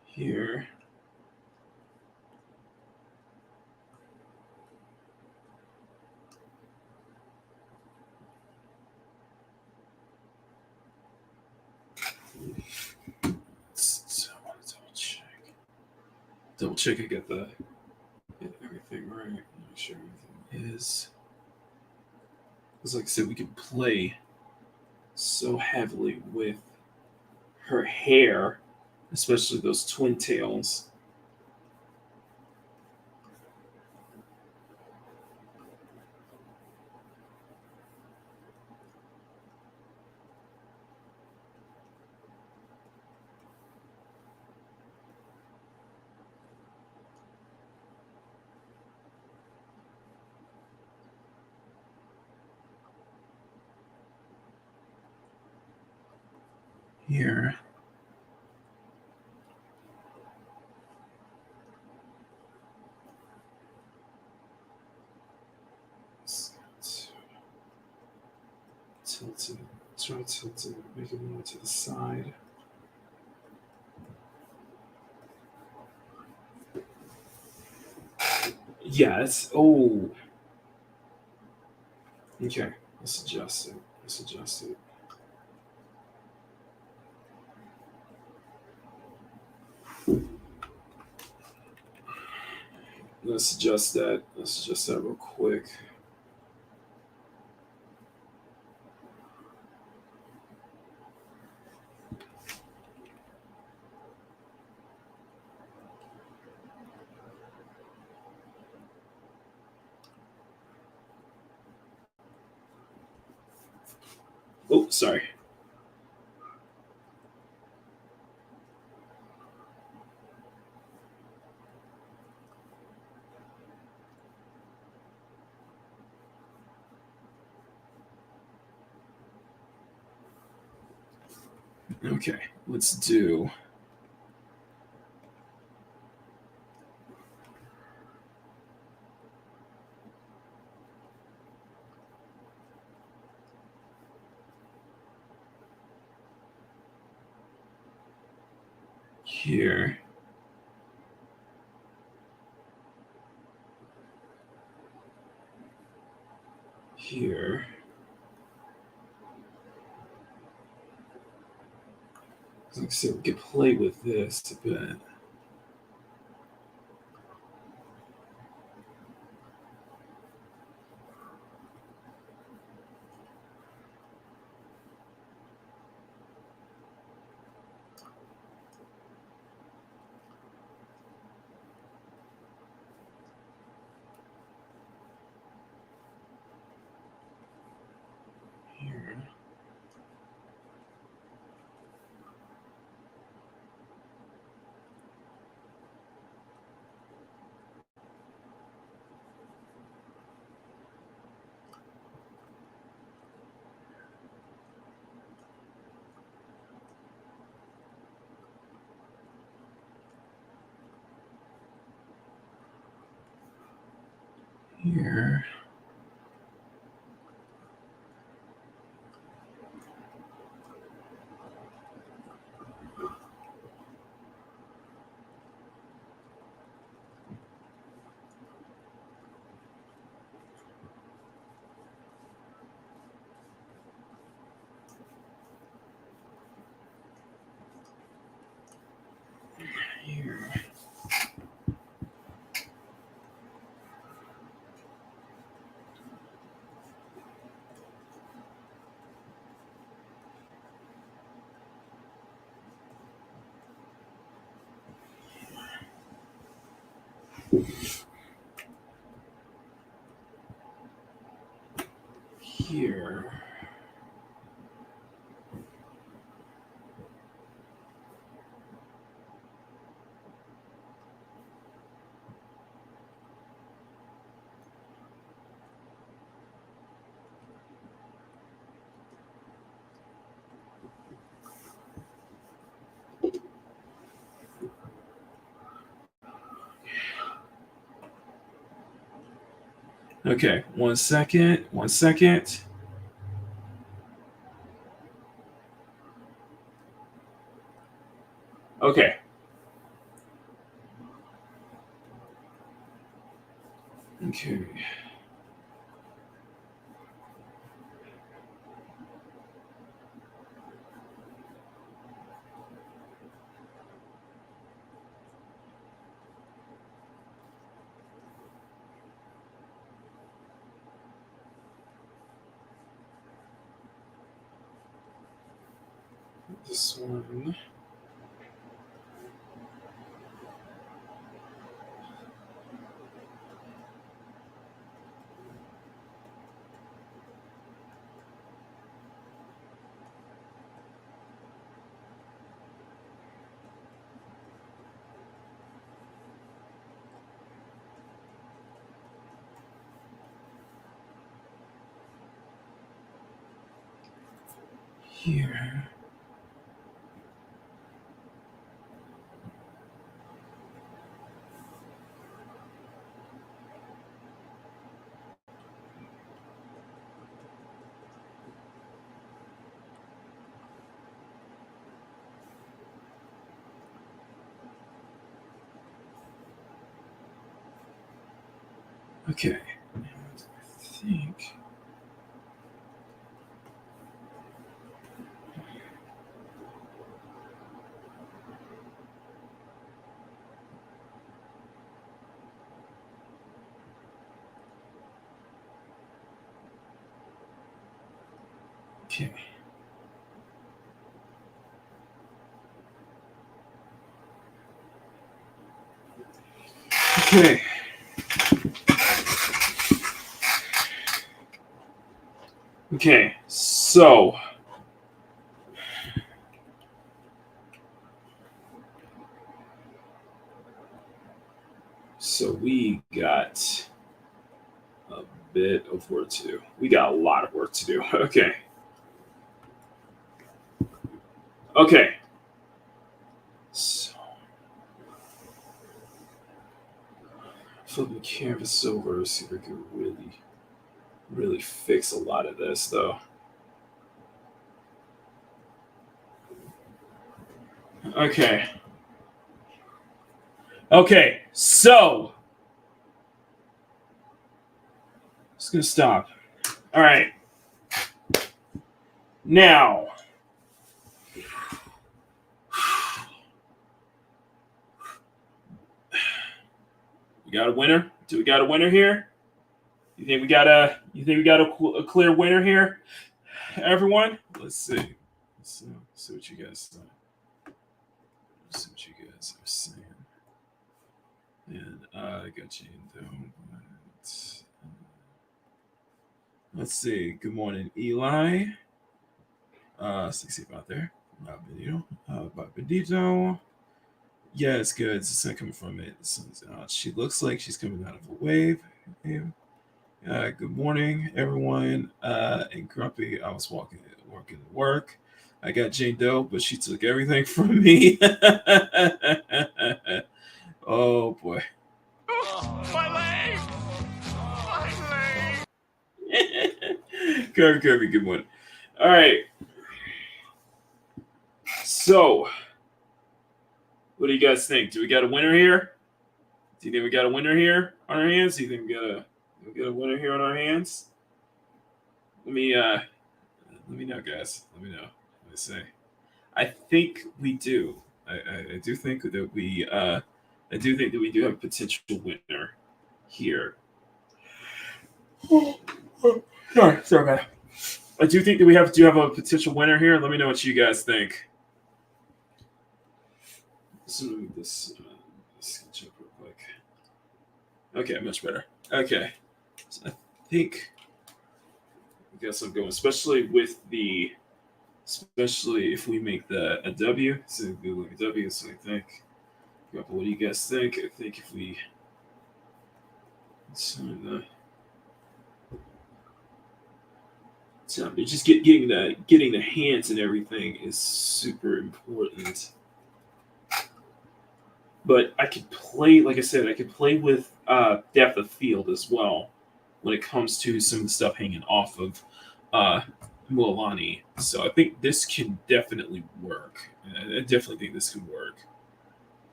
S1: Here. I want to double check. Double check I get everything right. Make sure everything is. Because, like I said, we can play so heavily with her hair, especially those twin tails. Here. Tilt it. Try to tilt it. Make it more to the side. Yes. Oh. Okay. Let's adjust it. Let's adjust it. Let's adjust that. Let's adjust that real quick. Oh, sorry. Okay, let's do. Here. Here. Like I said, we could play with this a bit. Here. Here. Here. Here. Okay, 1 second. 1 second. Okay. Okay. This one. Here. Okay. And I think. Okay. Okay. Okay. So we got a bit of work to do. We got a lot of work to do. Okay. Okay. So flip the canvas over, see if we can really fix a lot of this though. Okay. Okay, so just gonna stop. All right. Now, we got a winner. Do we got a winner here? You think we got a clear winner here, everyone? Let's see. Let's see what you guys think. Let's see what you guys are saying. And I got you in though. Let's see. Good morning, Eli. 60 out there. Video. Benito. Yeah, it's good. It's the sun coming from it. The sun's out. She looks like she's coming out of a wave. Good morning, everyone. And Grumpy, I was working to work. I got Jane Doe, but she took everything from me. Oh boy.
S5: My leg! My leg!
S1: Kirby, good morning. All right. So, what do you guys think? Do we got a winner here? Do you think we got a winner here on our hands? Do you think we got a winner here on our hands? Let me know, guys. Let me know. Let me say. I think we do. I do think that we do have a potential winner here. Sorry, man. I do think that we do have a potential winner here. Let me know what you guys think. So let me sketch up real quick. Okay, much better. Okay. So I think I guess I'm going, especially if we make a W. So we look at W, so I think. What do you guys think? I think if we just getting the hands and everything is super important. But I could play, like I said, I could play with depth of field as well when it comes to some of the stuff hanging off of Mualani. So I think this can definitely work. I definitely think this can work.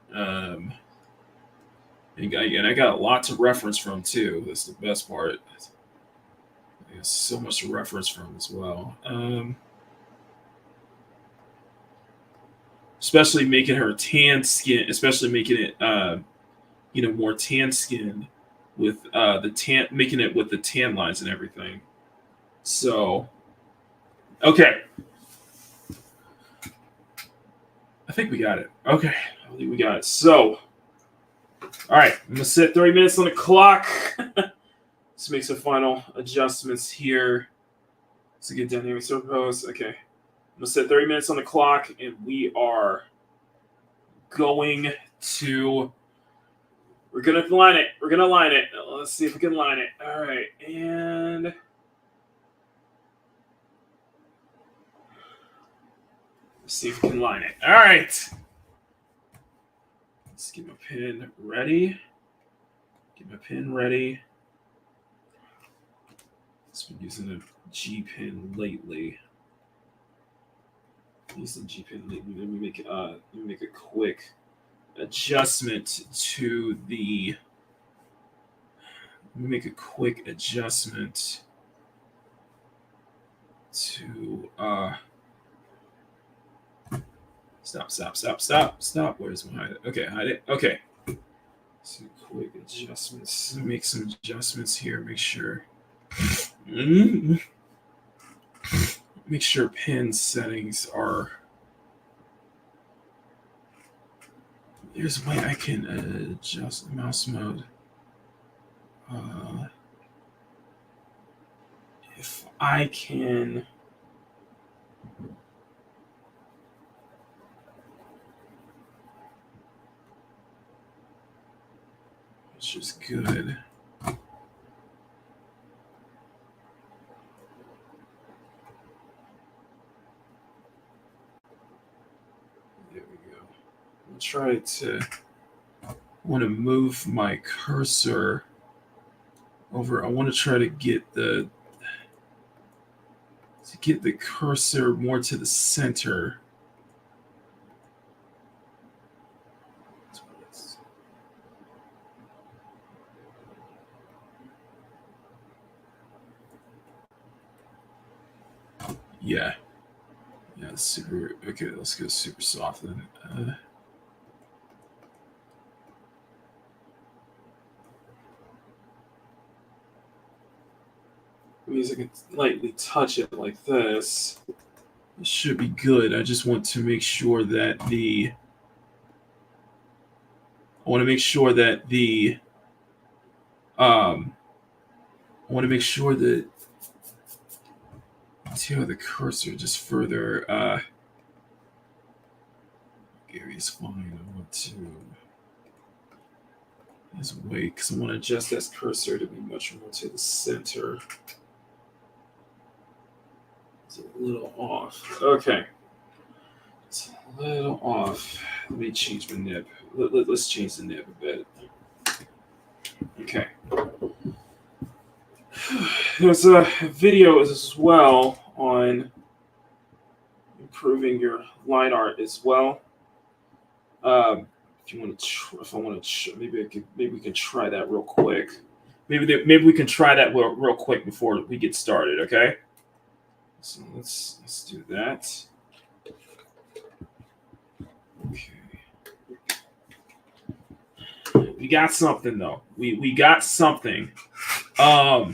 S1: And I got a lot to reference from too. That's the best part. There's so much to reference from as well. Especially making her tan skin, especially making it more tan skin with the tan, making it with the tan lines and everything. So, okay, I think we got it. Okay, I think we got it. So, all right, I'm gonna set 30 minutes on the clock. Let's make some final adjustments here. Let's get dynamic superpose. Okay, I'm gonna set 30 minutes on the clock, and we are going to. We're gonna line it. We're gonna line it. Let's see if we can line it. All right, and let's see if we can line it. All right. Let's get my pen ready. Get my pen ready. I've been using a G pen lately. Using G pen lately. Let me make a quick adjustment to the. Let me make a quick adjustment to Stop. Where's my hide it? Okay, hide it. Okay. Some quick adjustments. Make some adjustments here. Make sure. Make sure pen settings are. There's a way I can adjust the mouse mode. If I can. Which is good. There we go. I'll try to. I want to move my cursor over. I want to try to get the cursor more to the center. Yeah. Yeah, super. Okay, let's go super soft then. Means I can lightly touch it like this. It should be good. I just want to make sure that the. I want to make sure that the. I want to make sure that. See how the cursor just further. Gary's fine. I want to. His weight, because I want to adjust that cursor to be much more to the center. It's a little off. Okay. It's a little off. Let me change my nib. Let's change the nib a bit. Okay. There's a video as well on improving your line art as well. If you want to, if I want to, maybe we can try that real quick. Maybe we can try that real quick before we get started. Okay. So let's do that. Okay. We got something though. We got something. But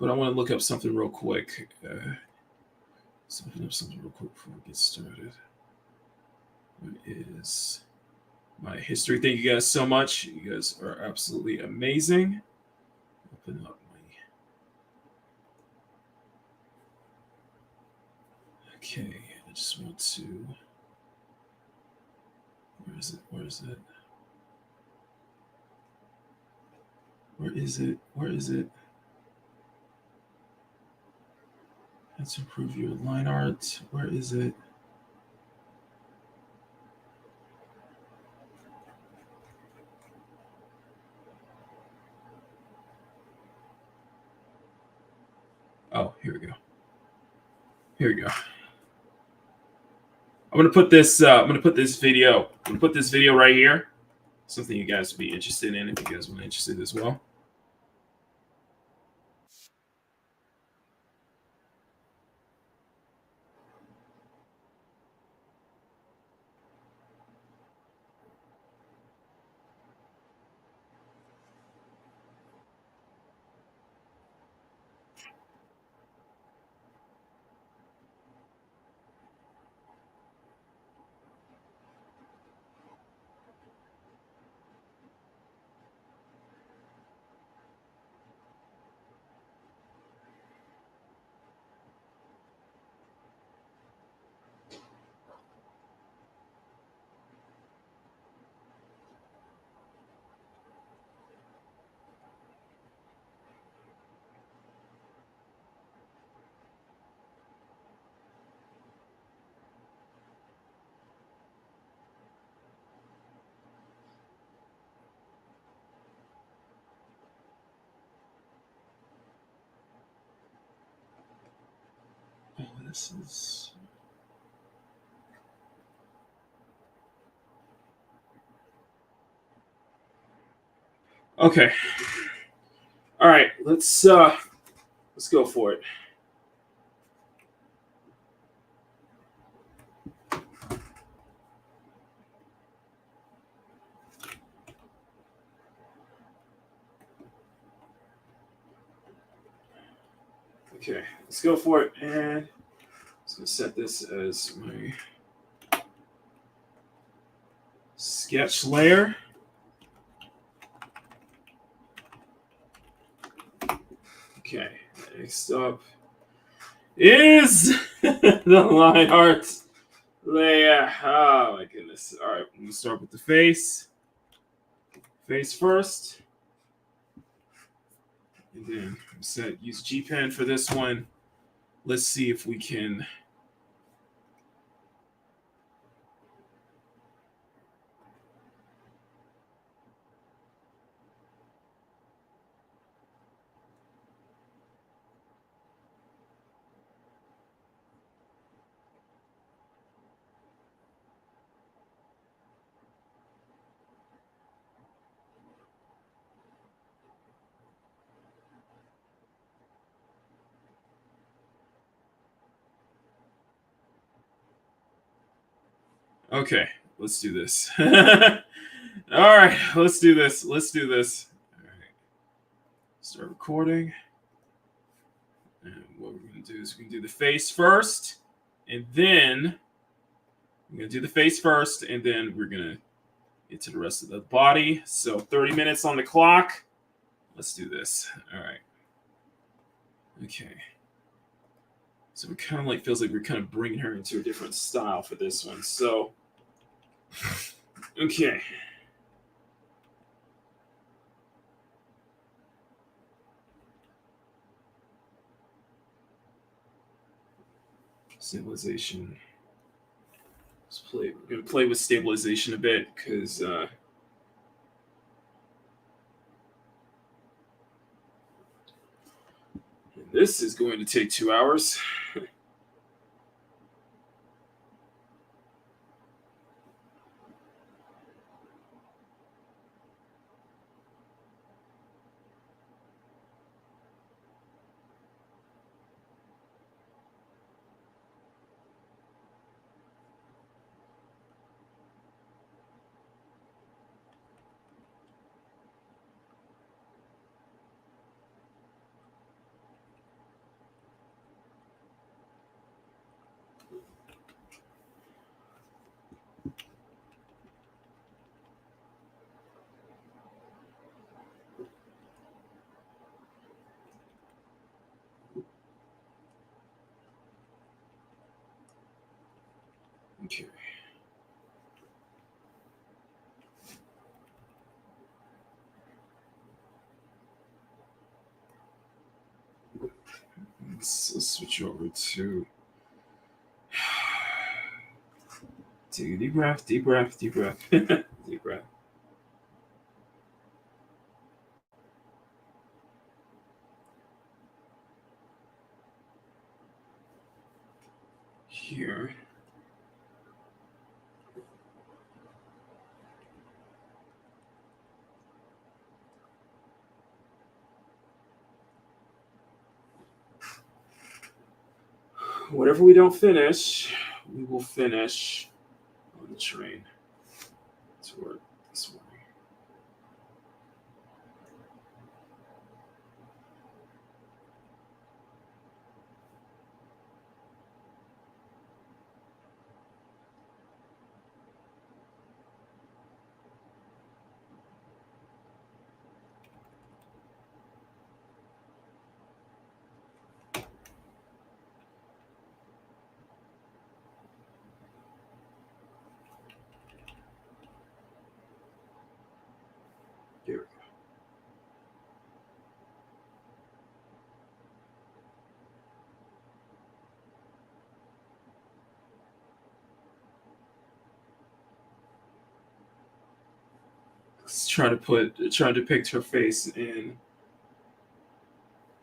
S1: I want to look up something real quick. Something real quick before we get started. What is my history? Thank you guys so much. You guys are absolutely amazing. Open up my. Okay, I just want to. Where is it? Where is it? Where is it? Where is it? Let's improve your line art. Where is it? Oh, here we go. Here we go. I'm gonna put this. I'm gonna put this video. I'm gonna put this video right here. Something you guys would be interested in if you guys want to interested as well. Oh, this is. Okay. All right. Let's go for it. Okay, let's go for it. And I'm just gonna set this as my sketch layer. Okay, next up is the line art layer. Oh my goodness. All right, I'm gonna start with the face. Face first. And then use G Pen for this one. Let's see if we can. Okay, let's do this. All right, let's do this. Let's do this. All right, start recording. And what we're going to do is we can do the face first, and then we're going to do the face first, and then we're going to get to the rest of the body. So 30 minutes on the clock. Let's do this. All right. Okay. So it kind of like feels like we're kind of bringing her into a different style for this one. So, okay. Stabilization. Let's play. We're gonna play with stabilization a bit because this is going to take 2 hours. Okay. Let's switch over to take a deep breath, deep breath, deep breath, deep breath. Here. Whatever we don't finish, we will finish on the train to work this morning. Here we go. Let's try to depict her face in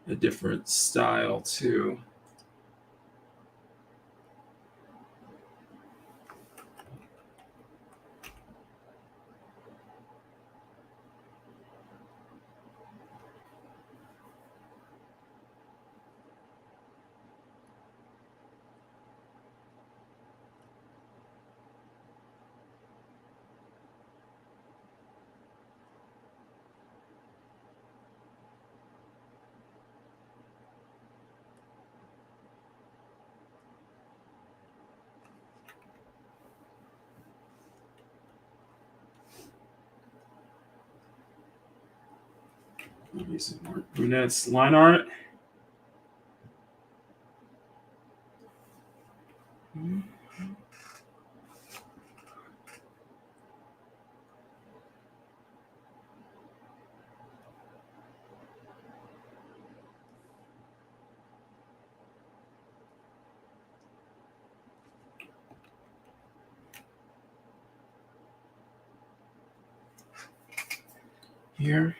S1: a different style too. Let me see more brunettes line art. Here.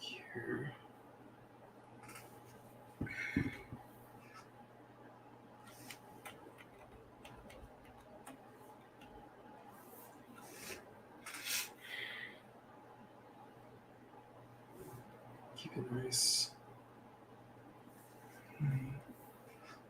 S1: Here. Keep it nice. Here.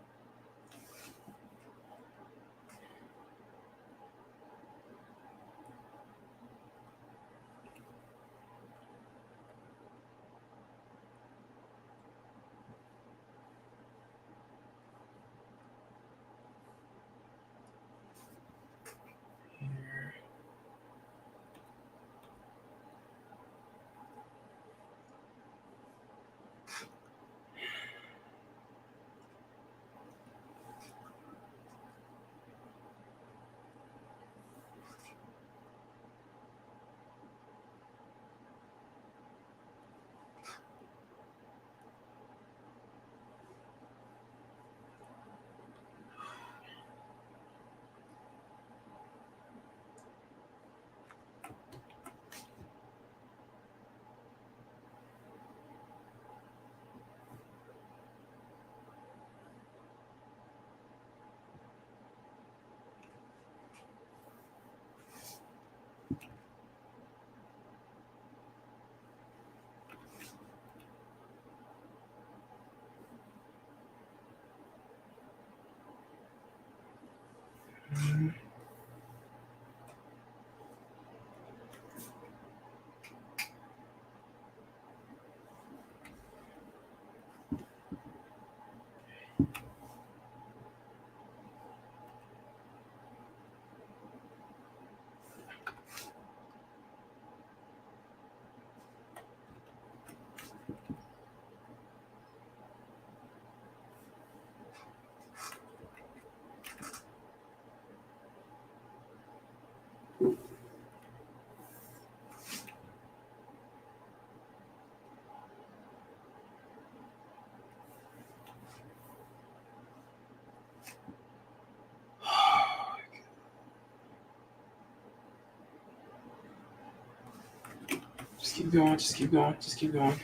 S1: Just keep going. Just keep going. Just keep going.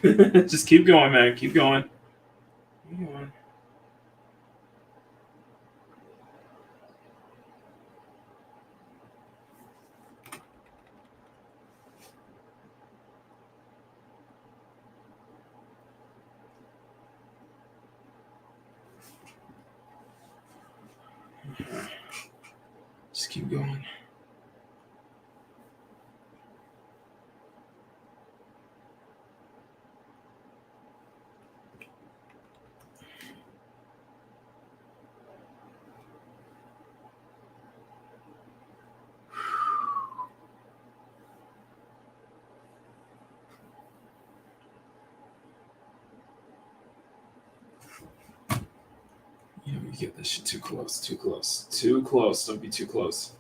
S1: Just keep going, man. Keep going. Keep going. Just keep going. You know, you get this shit too close, too close, too close. Don't be too close.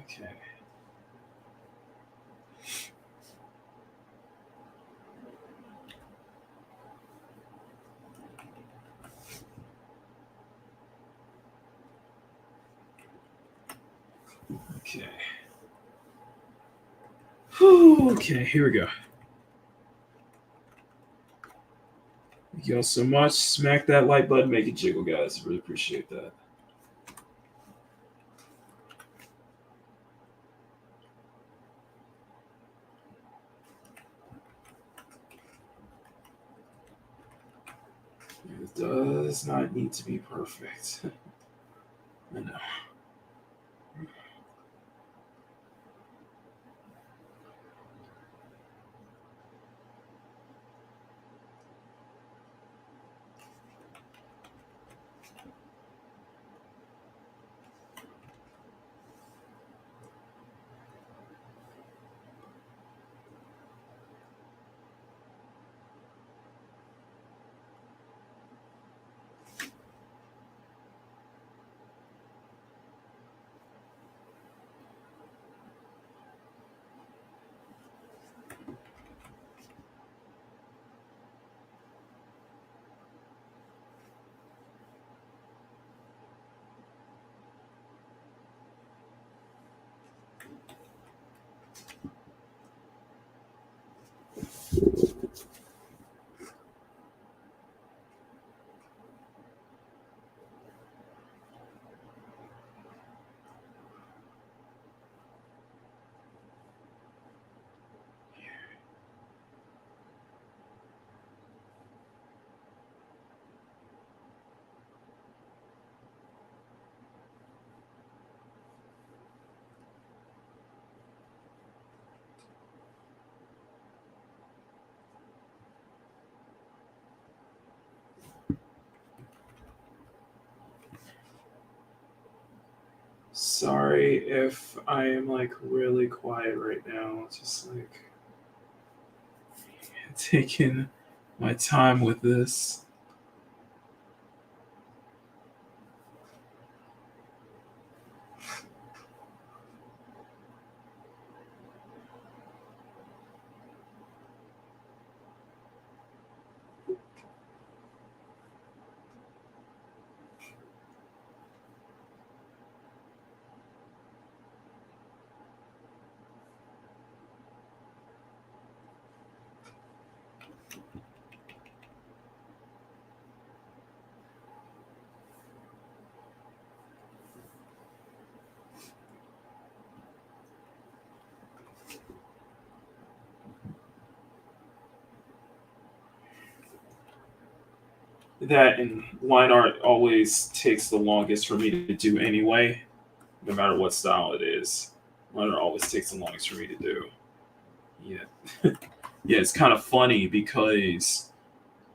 S1: Okay. Okay. Whew, okay, here we go. Thank you all so much. Smack that like button, make it jiggle, guys. Really appreciate that. It does not need to be perfect. I know. Sorry if I am like really quiet right now. Just like taking my time with this. That and line art always takes the longest for me to do anyway, no matter what style it is. Line art always takes the longest for me to do. Yeah. Yeah, it's kind of funny because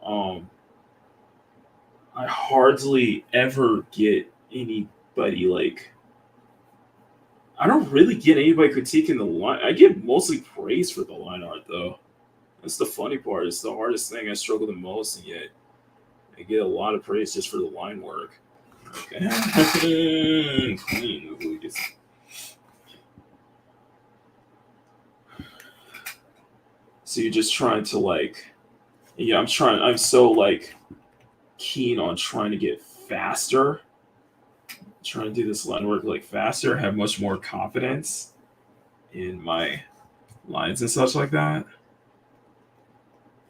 S1: um I hardly ever get anybody like I don't really get anybody critiquing the line. I get mostly praise for the line art though. That's the funny part. It's the hardest thing I struggle the most, and yet I get a lot of praise just for the line work. Okay. Clean, please. So you're just trying to like, yeah, I'm so like keen on trying to get faster, trying to do this line work like faster, have much more confidence in my lines and such like that.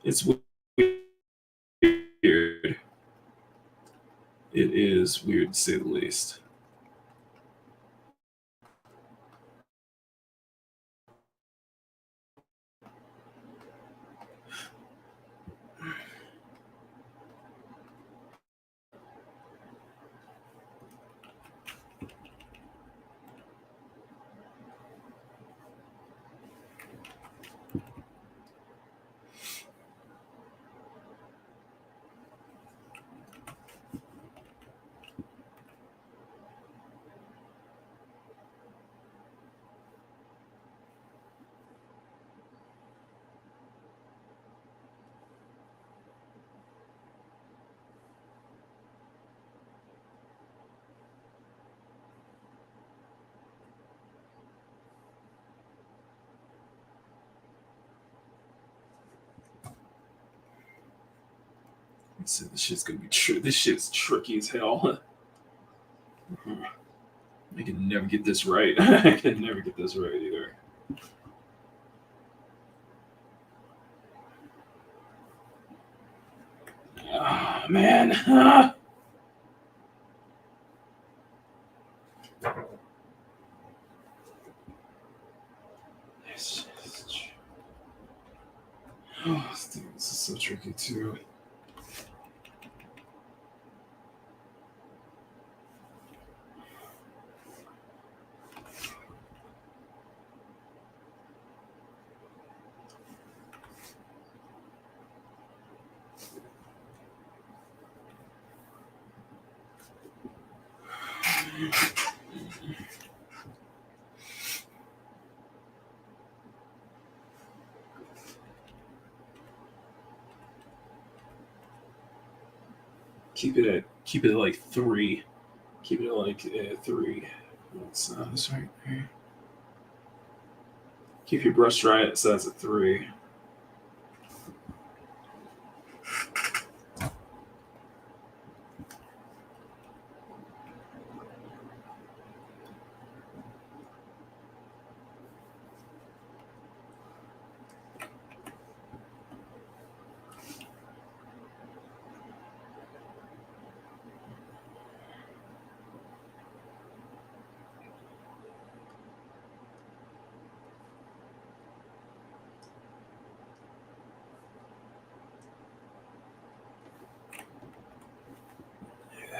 S1: It's weird. It is weird to say the least. So this shit's gonna be this shit's tricky as hell. I can never get this right. I can never get this right either. Oh, man. Oh, this is so tricky too. Keep it at like 3. Keep it at like 3. That's right. Keep your brush dry. So that's a 3.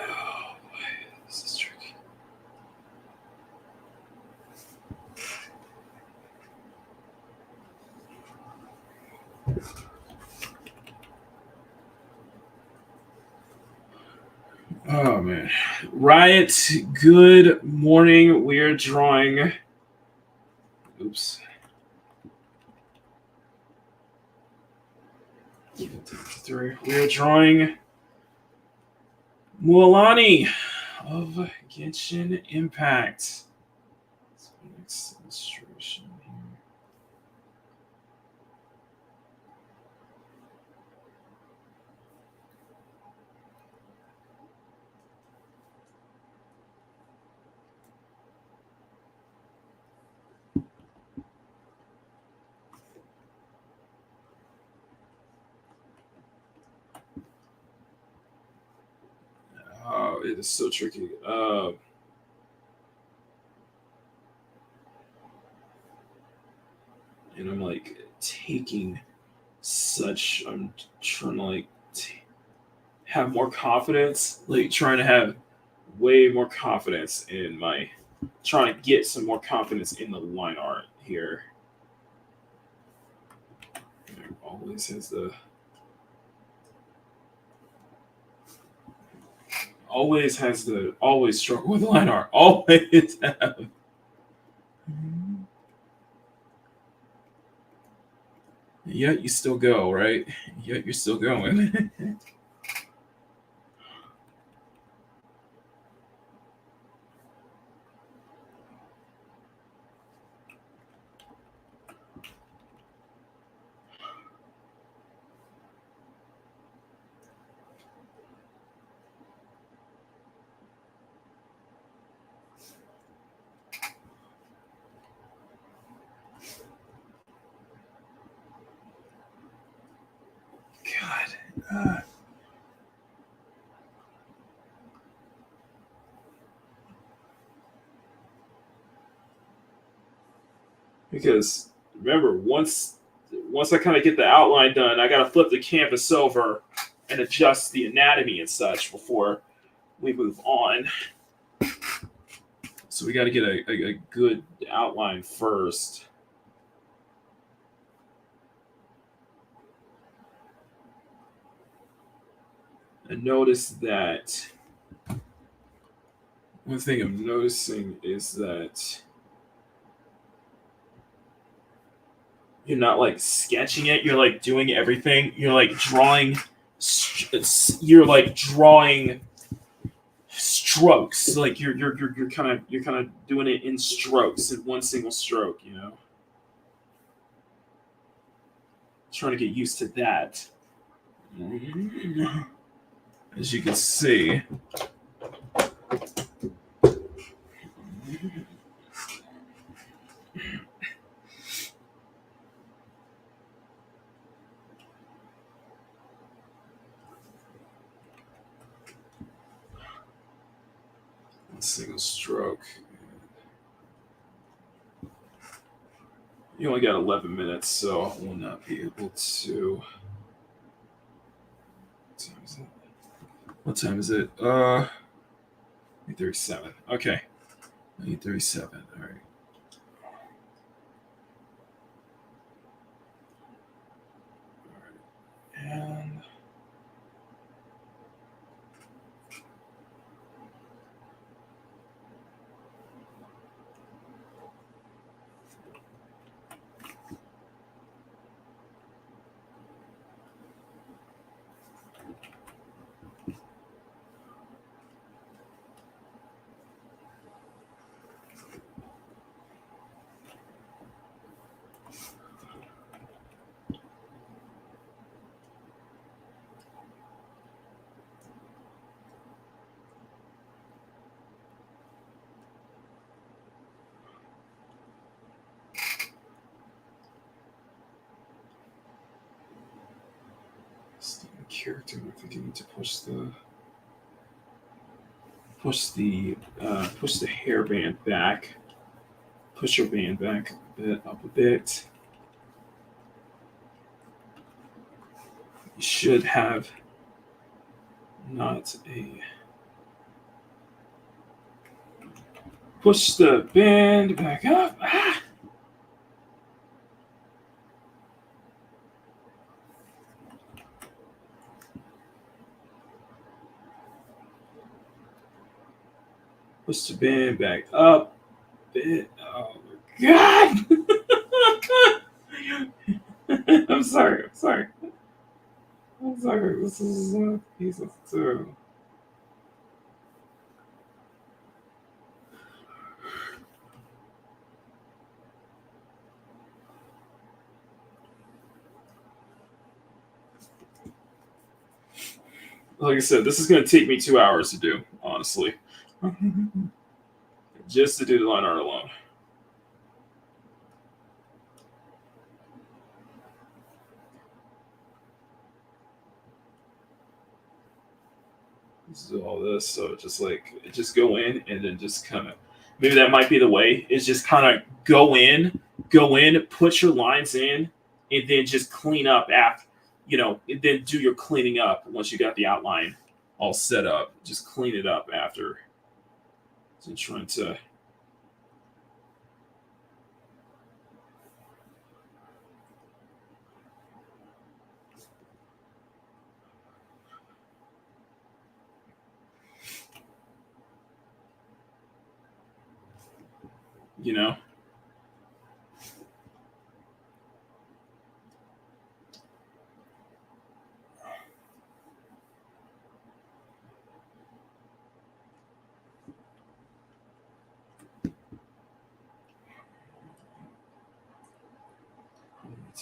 S1: Oh, boy, this is tricky. Oh man. Riot, good morning. We're drawing. Oops. We're drawing Mualani of Genshin Impact. Next illustration here. Oh, it is so tricky. And I'm like taking such. I'm trying to like have more confidence. Like trying to have way more confidence in my. Trying to get some more confidence in the line art here. It always has the. Always struggle with line art. Always have. Yet you still go, right? Yet you're still going. God. Because remember, once I kind of get the outline done, I got to flip the canvas over and adjust the anatomy and such before we move on. So we got to get a good outline first. And notice that one thing I'm noticing is that you're not like sketching it, you're like doing everything. You're like drawing strokes. Like you're kind of doing it in strokes, in one single stroke, you know. Trying to get used to that. As you can see. One single stroke. You only got 11 minutes, so I will not be able to. What time is it? 8:37. Okay. 8:37. All right. And character. I think you need to push the hairband back. Push your band back a bit, up a bit. You should have not a push the band back up. Ah! Push the band back up a bit. Oh my god! I'm sorry. I'm sorry. I'm sorry. This is piece of two. Like I said, this is going to take me 2 hours to do, honestly. Just to do the line art alone. This is all this, so just go in and then just kind of maybe that might be the way is just kind of go in, put your lines in, and then just clean up after, and then do your cleaning up once you got the outline all set up. Just clean it up after. So trying to. You know.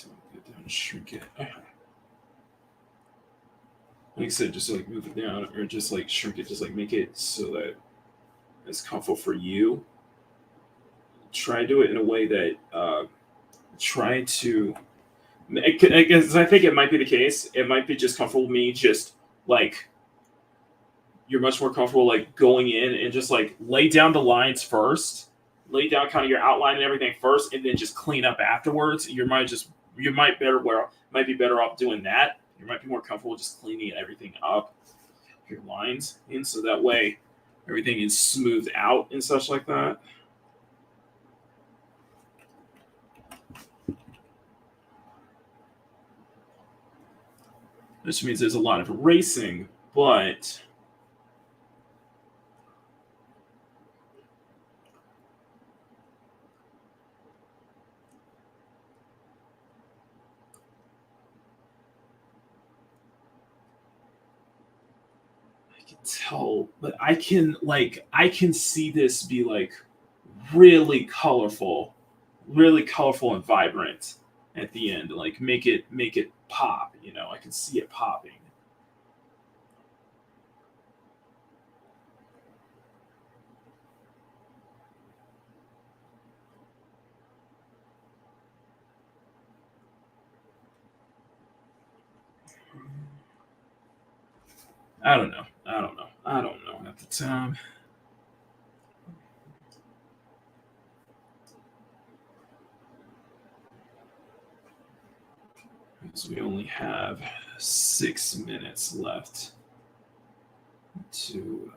S1: to go down and shrink it. Like I said, just like move it down or just like shrink it, just like make it so that it's comfortable for you. Try to do it in a way that try to. Because I think it might be the case. It might be just comfortable with me, just like you're much more comfortable like going in and just like lay down the lines first, lay down kind of your outline and everything first, and then just clean up afterwards. You might be better off doing that. You might be more comfortable just cleaning everything up, your lines, and so that way everything is smoothed out and such like that. Which means there's a lot of erasing, but tell, but I can see this be like really colorful and vibrant at the end. Like make it pop. I can see it popping. I don't know at the time. Because we only have 6 minutes left to.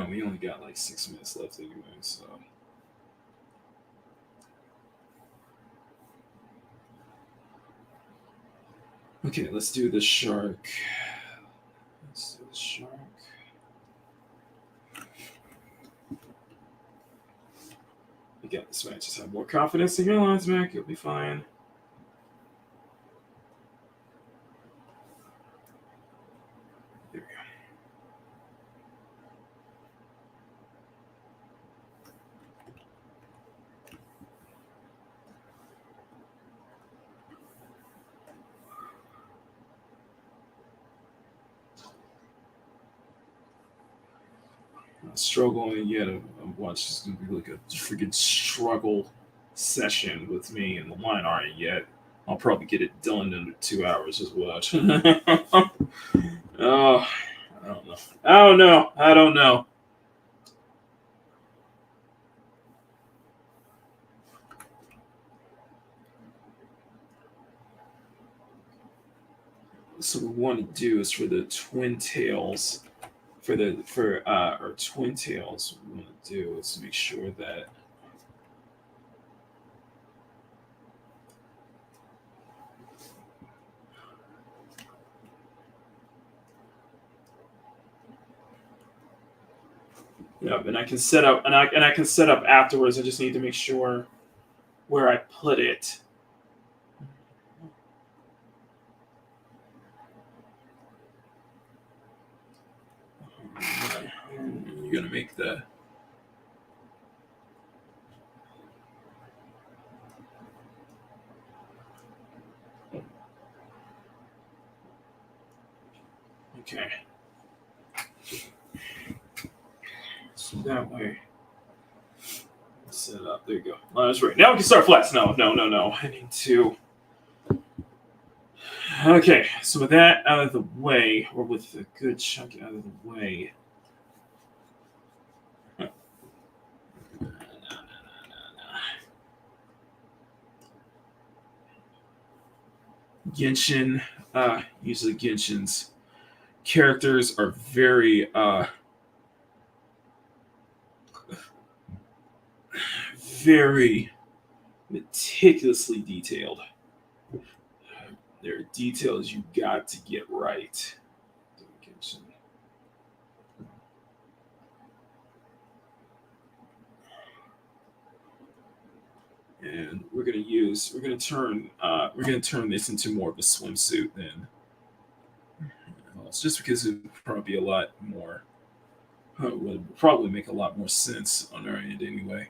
S1: We only got like 6 minutes left anyway, so. Okay, let's do the shark. You got this man. Just have more confidence in your lines, Mac. You'll be fine. There we go. Struggling yet. I'm watching. It's gonna be like a freaking struggle session with me and the line art yet. I'll probably get it done under 2 hours as well. Oh, I don't know. So what we want to do is for the twin tails. For our twin tails, what we want to do is make sure that and I can set up and I can set up afterwards. I just need to make sure where I put it. You're gonna make the okay. So that way, set it up. There you go. Oh, that's right. Now we can start flats. No. I need to. Okay, so with that out of the way, or with a good chunk out of the way. Genshin, usually Genshin's characters are very very meticulously detailed. There are details you got to get right. Genshin. and we're gonna turn this into more of a swimsuit then. Well, it's just because it would probably be a lot more. Would probably make a lot more sense on our end anyway.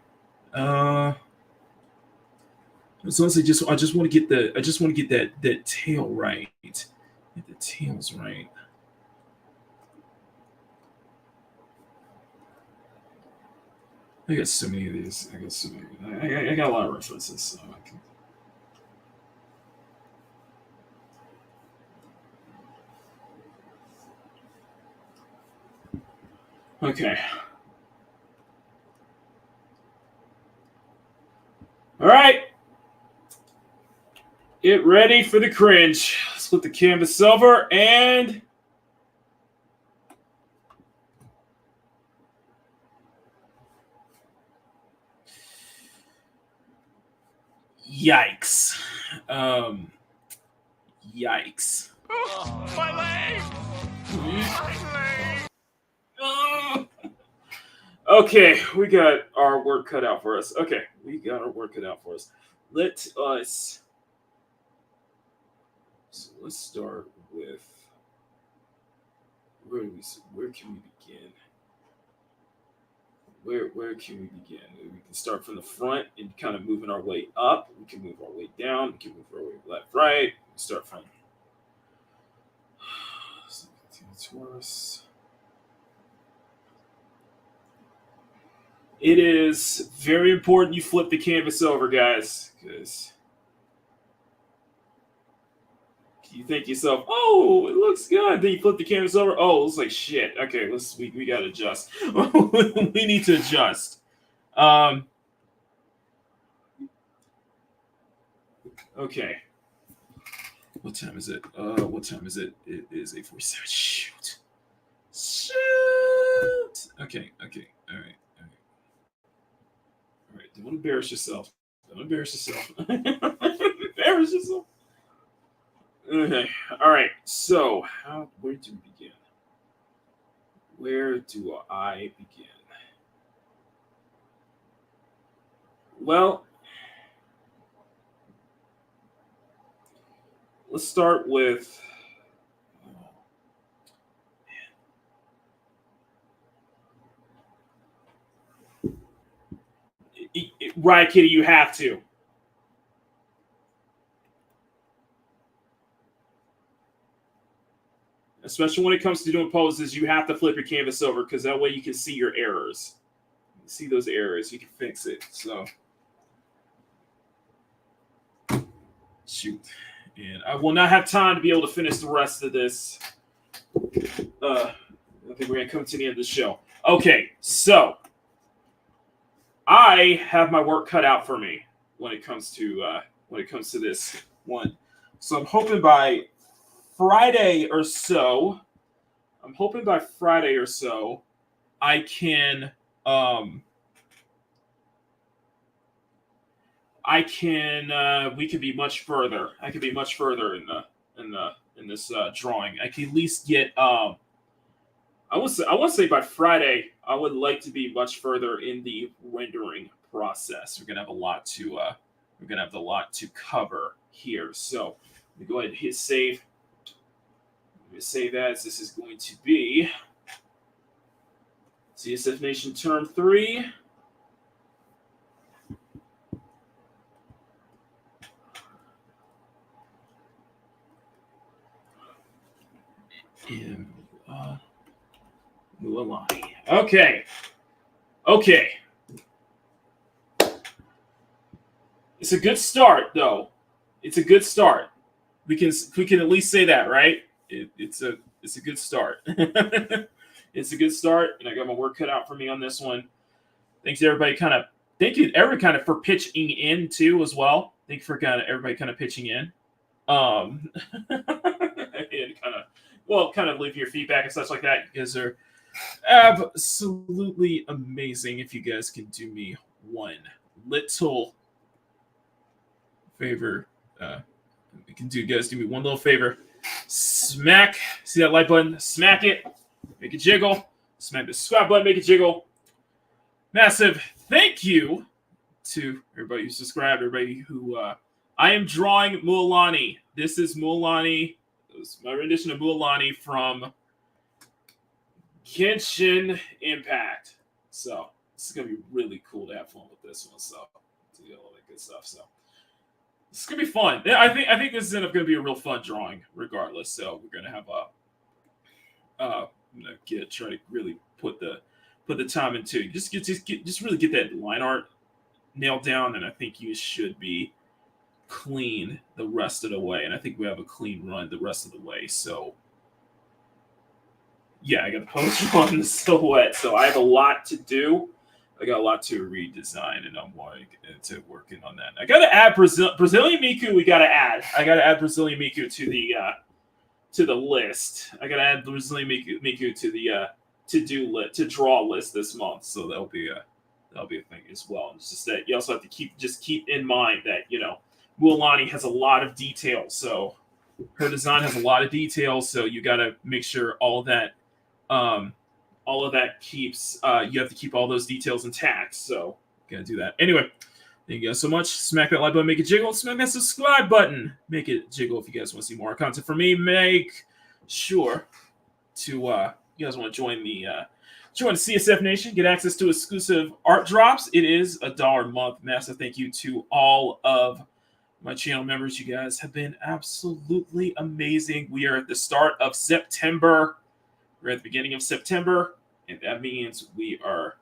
S1: So I just want to get that tail right. Get the tails right. I got so many of these. I got so many. I got a lot of references. So I can... Okay. All right. Get ready for the cringe. Let's flip the canvas over and. Yikes. Yikes.
S5: My leg! My leg!
S1: Oh. Okay, we got our work cut out for us. Okay, we got our work cut out for us. Let us. So let's start with. Where can we begin? Where can we begin? We can start from the front and kind of moving our way up. We can move our way down. We can move our way left, right. Start from Taurus. It is very important you flip the canvas over, guys, because you think to yourself, "Oh, it looks good." Then you flip the canvas over. Oh, it looks like shit. Okay, we got to adjust. We need to adjust. Okay. What time is it? What time is it? It is 8:47. Shoot. Okay. All right. Don't embarrass yourself. Embarrass yourself. Okay. All right. So, where do we begin? Where do I begin? Well, let's start with. Right, Kitty, you have to. Especially when it comes to doing poses, you have to flip your canvas over because that way you can see your errors. You see those errors, you can fix it. So, shoot. And I will not have time to be able to finish the rest of this. I think we're going to come to the end of the show. Okay, so. I have my work cut out for me when it comes to this one. So I'm hoping by Friday or so, I can we could be much further. I could be much further in this drawing. I can at least get I want to say by Friday, I would like to be much further in the rendering process. We're gonna have a lot to cover here. So let me go ahead and hit save. I'm gonna save as. This is going to be CSF Nation Term 3. And Mualani. Okay. It's a good start, though. It's a good start. We can at least say that, right? It's a good start. It's a good start, and I got my work cut out for me on this one. Thank you, everybody for pitching in too as well. Thank you for everybody pitching in. And kind of leave your feedback and such like that. You guys are absolutely amazing. If you guys can do me one little favor, you guys do me one little favor. See that like button, smack it, make it jiggle. Smack the subscribe button, make it jiggle. Massive thank you to everybody who subscribed, everybody who I am drawing Mualani. This is Mualani. It's my rendition of Mualani from Genshin Impact. So this is gonna be really cool to have fun with this one. So to get all that good stuff. So it's gonna be fun. I think this is gonna be a real fun drawing, regardless. So we're gonna have I'm gonna try to really put the time into just really get that line art nailed down, and I think you should be clean the rest of the way. And I think we have a clean run the rest of the way. So yeah, I got the poster on the silhouette. So I have a lot to do. I got a lot to redesign, and I'm working on that. I got to add Brazilian Miku. I got to add Brazilian Miku to the list. I got to add Brazilian Miku to the to draw list this month. So that'll be a thing as well. It's just that you also have to keep in mind that Mualani has a lot of details. So her design has a lot of details. So you got to make sure all of that keeps. You have to keep all those details intact. So gotta do that. Anyway, thank you guys so much. Smack that like button, make it jiggle. Smack that subscribe button, make it jiggle. If you guys want to see more content from me, make sure to you guys want to join the CSF Nation, get access to exclusive art drops. It is $1 a month. Massive thank you to all of my channel members. You guys have been absolutely amazing. We are at the start of September. We're at the beginning of September, and that means we are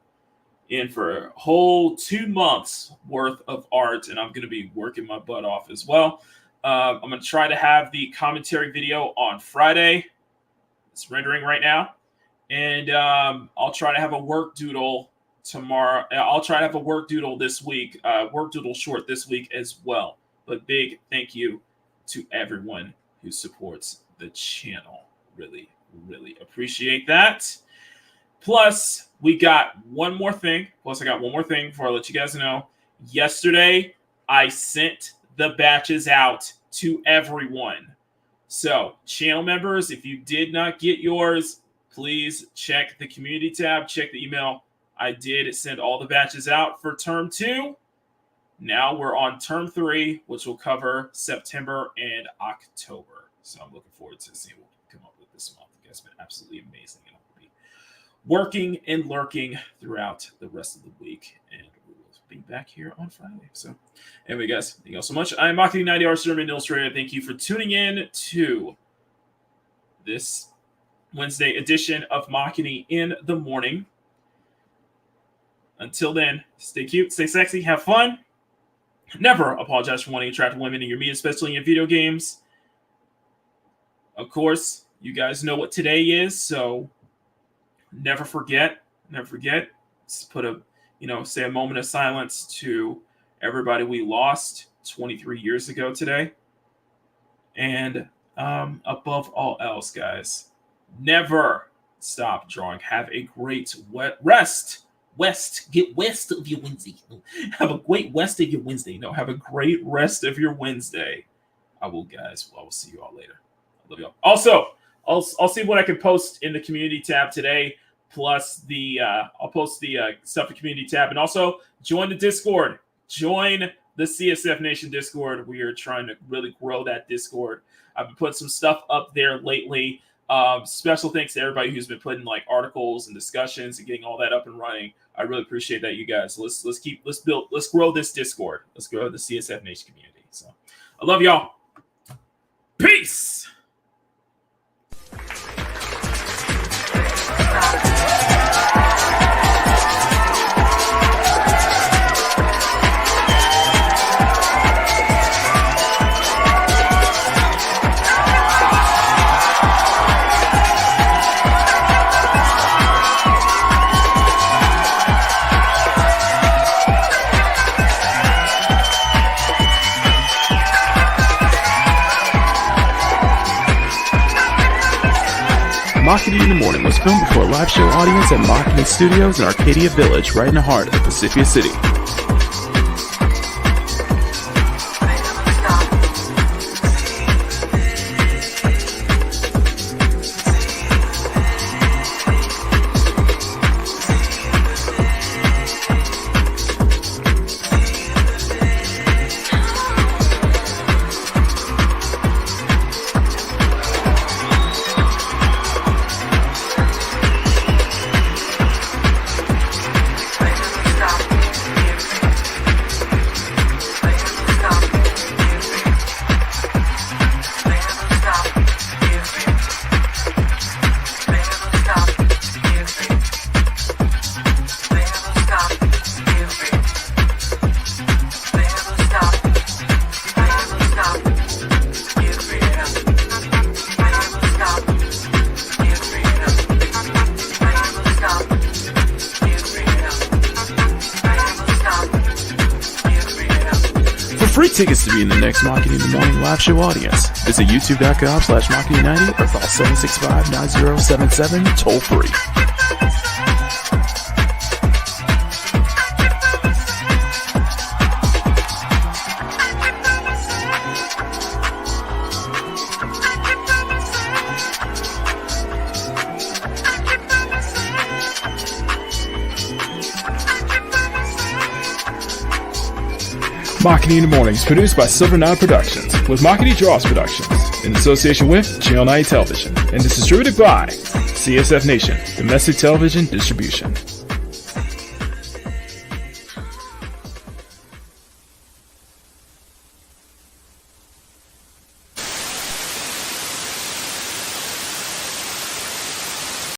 S1: in for a whole 2 months worth of art, and I'm going to be working my butt off as well. I'm going to try to have the commentary video on Friday. It's rendering right now. And I'll try to have a work doodle tomorrow. I'll try to have a work doodle this week, work doodle short this week as well. But big thank you to everyone who supports the channel. Really, really appreciate that. Plus, I got one more thing before I let you guys know. Yesterday, I sent the batches out to everyone. So, channel members, if you did not get yours, please check the community tab, check the email. I did send all the batches out for term 2. Now we're on term 3, which will cover September and October. So I'm looking forward to seeing what we come up with this month. You guys have been absolutely amazing. And I'll be working and lurking throughout the rest of the week. And we will be back here on Friday. So anyway, guys, thank you all so much. I'm Makini 90 Art Sermon Illustrator. Thank you for tuning in to this Wednesday edition of Makini in the morning. Until then, stay cute, stay sexy, have fun. Never apologize for wanting to attract women in your media, especially in your video games. Of course, you guys know what today is, so never forget. Just put say a moment of silence to everybody we lost 23 years ago today. And above all else, guys, never stop drawing. Have a great rest. Get west of your Wednesday. Have a great rest of your Wednesday. Have a great rest of your Wednesday. I will see you all later. I love y'all. Also, I'll see what I can post in the community tab today. Plus I'll post the stuff in the community tab, and also join the Discord. Join the CSF Nation Discord. We are trying to really grow that Discord. I've been putting some stuff up there lately. Special thanks to everybody who's been putting articles and discussions and getting all that up and running. I really appreciate that, you guys. Let's grow this Discord. Let's grow the CSF Nation community. So I love y'all. Peace.
S2: Makini in the Morning was filmed before a live show audience at Makini Studios in Arcadia Village, right in the heart of Pacifica City. tickets to be in the next Makini in the Morning live show audience, visit youtube.com/Makini90 or call 765-9077 toll free. Makini in the Morning is produced by Silver Nine Productions, with Makini Draws Productions, in association with Channel 9 Television, and is distributed by CSF Nation, Domestic Television Distribution.